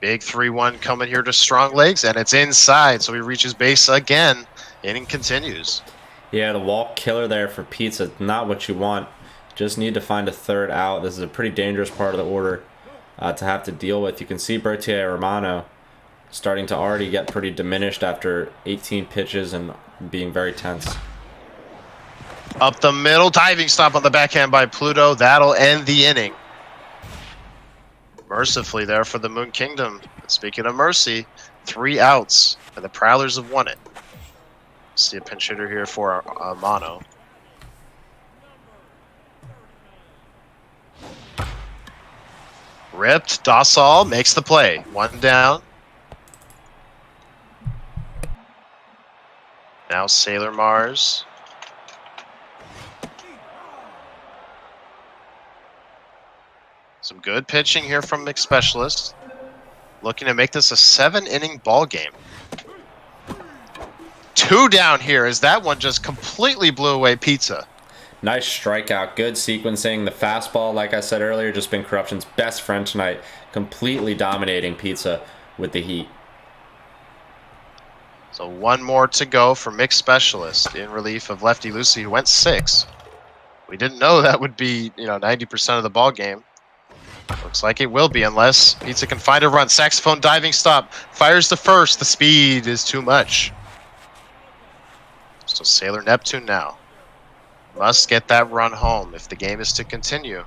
Big 3-1 coming here to strong legs, and it's inside, so he reaches base again. Inning continues. Yeah, the walk killer there for Pizza. Not what you want. Just need to find a 3rd out. This is a pretty dangerous part of the order to have to deal with. You can see Bertier Romano starting to already get pretty diminished after 18 pitches and being very tense. Up the middle, diving stop on the backhand by Pluto. That'll end the inning. Mercifully there for the Moon Kingdom. Speaking of mercy, 3 outs, and the Prowlers have won it. See a pinch hitter here for Mono. Ripped, Docile makes the play. 1 down. Now Sailor Mars. Some good pitching here from Mixed Specialist. Looking to make this a 7-inning ball game. 2 down here as that one just completely blew away Pizza. Nice strikeout, good sequencing. The fastball, like I said earlier, just been corruption's best friend tonight. Completely dominating Pizza with the heat. So 1 more to go for Mixed Specialist in relief of Lefty Lucy, who went 6. We didn't know that would be, 90% of the ball game. Looks like it will be, unless Pizza can find a run. Saxophone diving stop. Fires to first. The speed is too much. So Sailor Neptune now must get that run home if the game is to continue.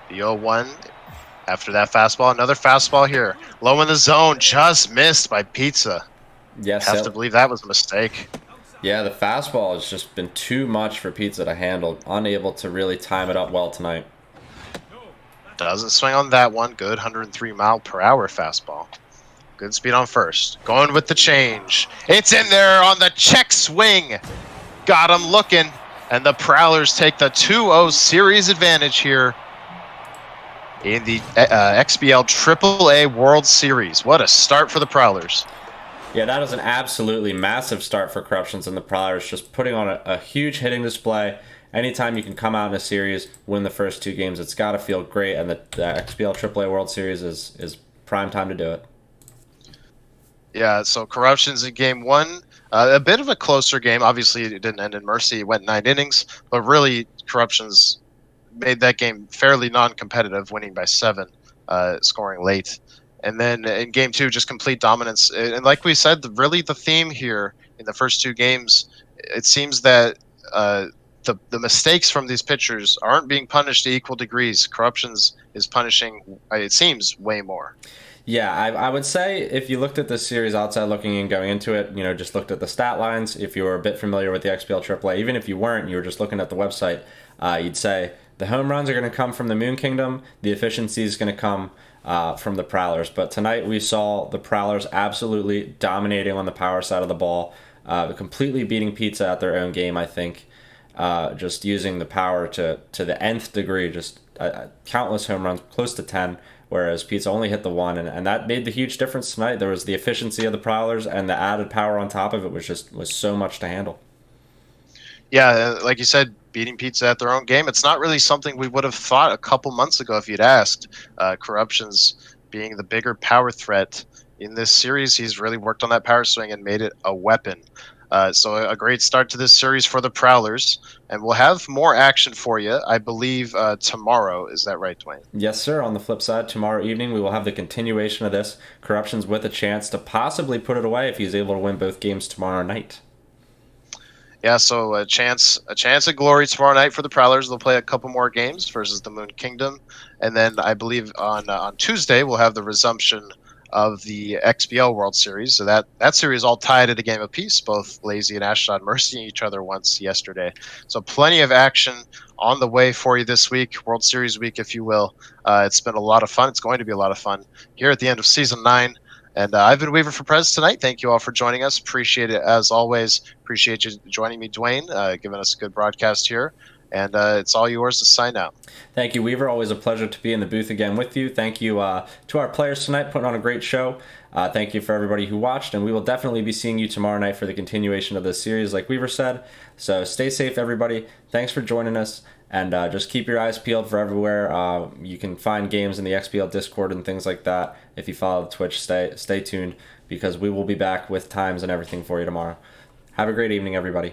The 0-1 after that fastball. Another fastball here. Low in the zone. Just missed by Pizza. Yes, Have to believe that was a mistake. Yeah, the fastball has just been too much for Pizza to handle. Unable to really time it up well tonight. Doesn't swing on that one. Good 103-mile-per-hour fastball. Good speed on first. Going with the change. It's in there on the check swing. Got him looking. And the Prowlers take the 2-0 series advantage here in the XBL AAA World Series. What a start for the Prowlers. Yeah, that was an absolutely massive start for corruptionz and the Prowlers, just putting on a huge hitting display. Anytime you can come out in a series, win the first 2 games, it's got to feel great, and the XBL AAA World Series is prime time to do it. Yeah, so corruptionz in game 1, a bit of a closer game. Obviously, it didn't end in mercy. It went 9 innings, but really, corruptionz made that game fairly non-competitive, winning by 7, scoring late. And then in game 2, just complete dominance. And like we said, really the theme here in the first two games, it seems that the mistakes from these pitchers aren't being punished to equal degrees. Corruptionz is punishing, it seems, way more. Yeah, I would say if you looked at this series outside looking in going into it, just looked at the stat lines, if you were a bit familiar with the XBL AAA, even if you weren't, you were just looking at the website, you'd say the home runs are going to come from the Moon Kingdom, the efficiency is going to come from the Prowlers. But tonight we saw the Prowlers absolutely dominating on the power side of the ball, completely beating Pizza at their own game, I think, just using the power to the nth degree, just countless home runs, close to 10, whereas Pizza only hit the one, and that made the huge difference tonight. There was the efficiency of the Prowlers, and the added power on top of it was so much to handle. Yeah, like you said, beating Pizza at their own game. It's not really something we would have thought a couple months ago if you'd asked. Corruptionz being the bigger power threat in this series, he's really worked on that power swing and made it a weapon. So a great start to this series for the Prowlers, and we'll have more action for you, I believe, tomorrow. Is that right, Dwayne? Yes, sir. On the flip side, tomorrow evening we will have the continuation of this. Corruptionz with a chance to possibly put it away if he's able to win both games tomorrow night. Yeah, so a chance at glory tomorrow night for the Prowlers. They'll play a couple more games versus the Moon Kingdom, and then I believe on Tuesday we'll have the resumption of the XBL World Series. So that series all tied at a game apiece. Both Lazy and Ashdod mercying each other once yesterday. So plenty of action on the way for you this week, World Series week, if you will. It's been a lot of fun. It's going to be a lot of fun here at the end of Season 9. And I've been Weaver for Prez tonight. Thank you all for joining us. Appreciate it as always. Appreciate you joining me, Dwayne, giving us a good broadcast here. And it's all yours to sign out. Thank you, Weaver. Always a pleasure to be in the booth again with you. Thank you to our players tonight, putting on a great show. Thank you for everybody who watched, and we will definitely be seeing you tomorrow night for the continuation of this series, like Weaver said. So stay safe, everybody. Thanks for joining us, and just keep your eyes peeled for everywhere. You can find games in the XBL Discord and things like that. If you follow the Twitch, stay tuned, because we will be back with times and everything for you tomorrow. Have a great evening, everybody.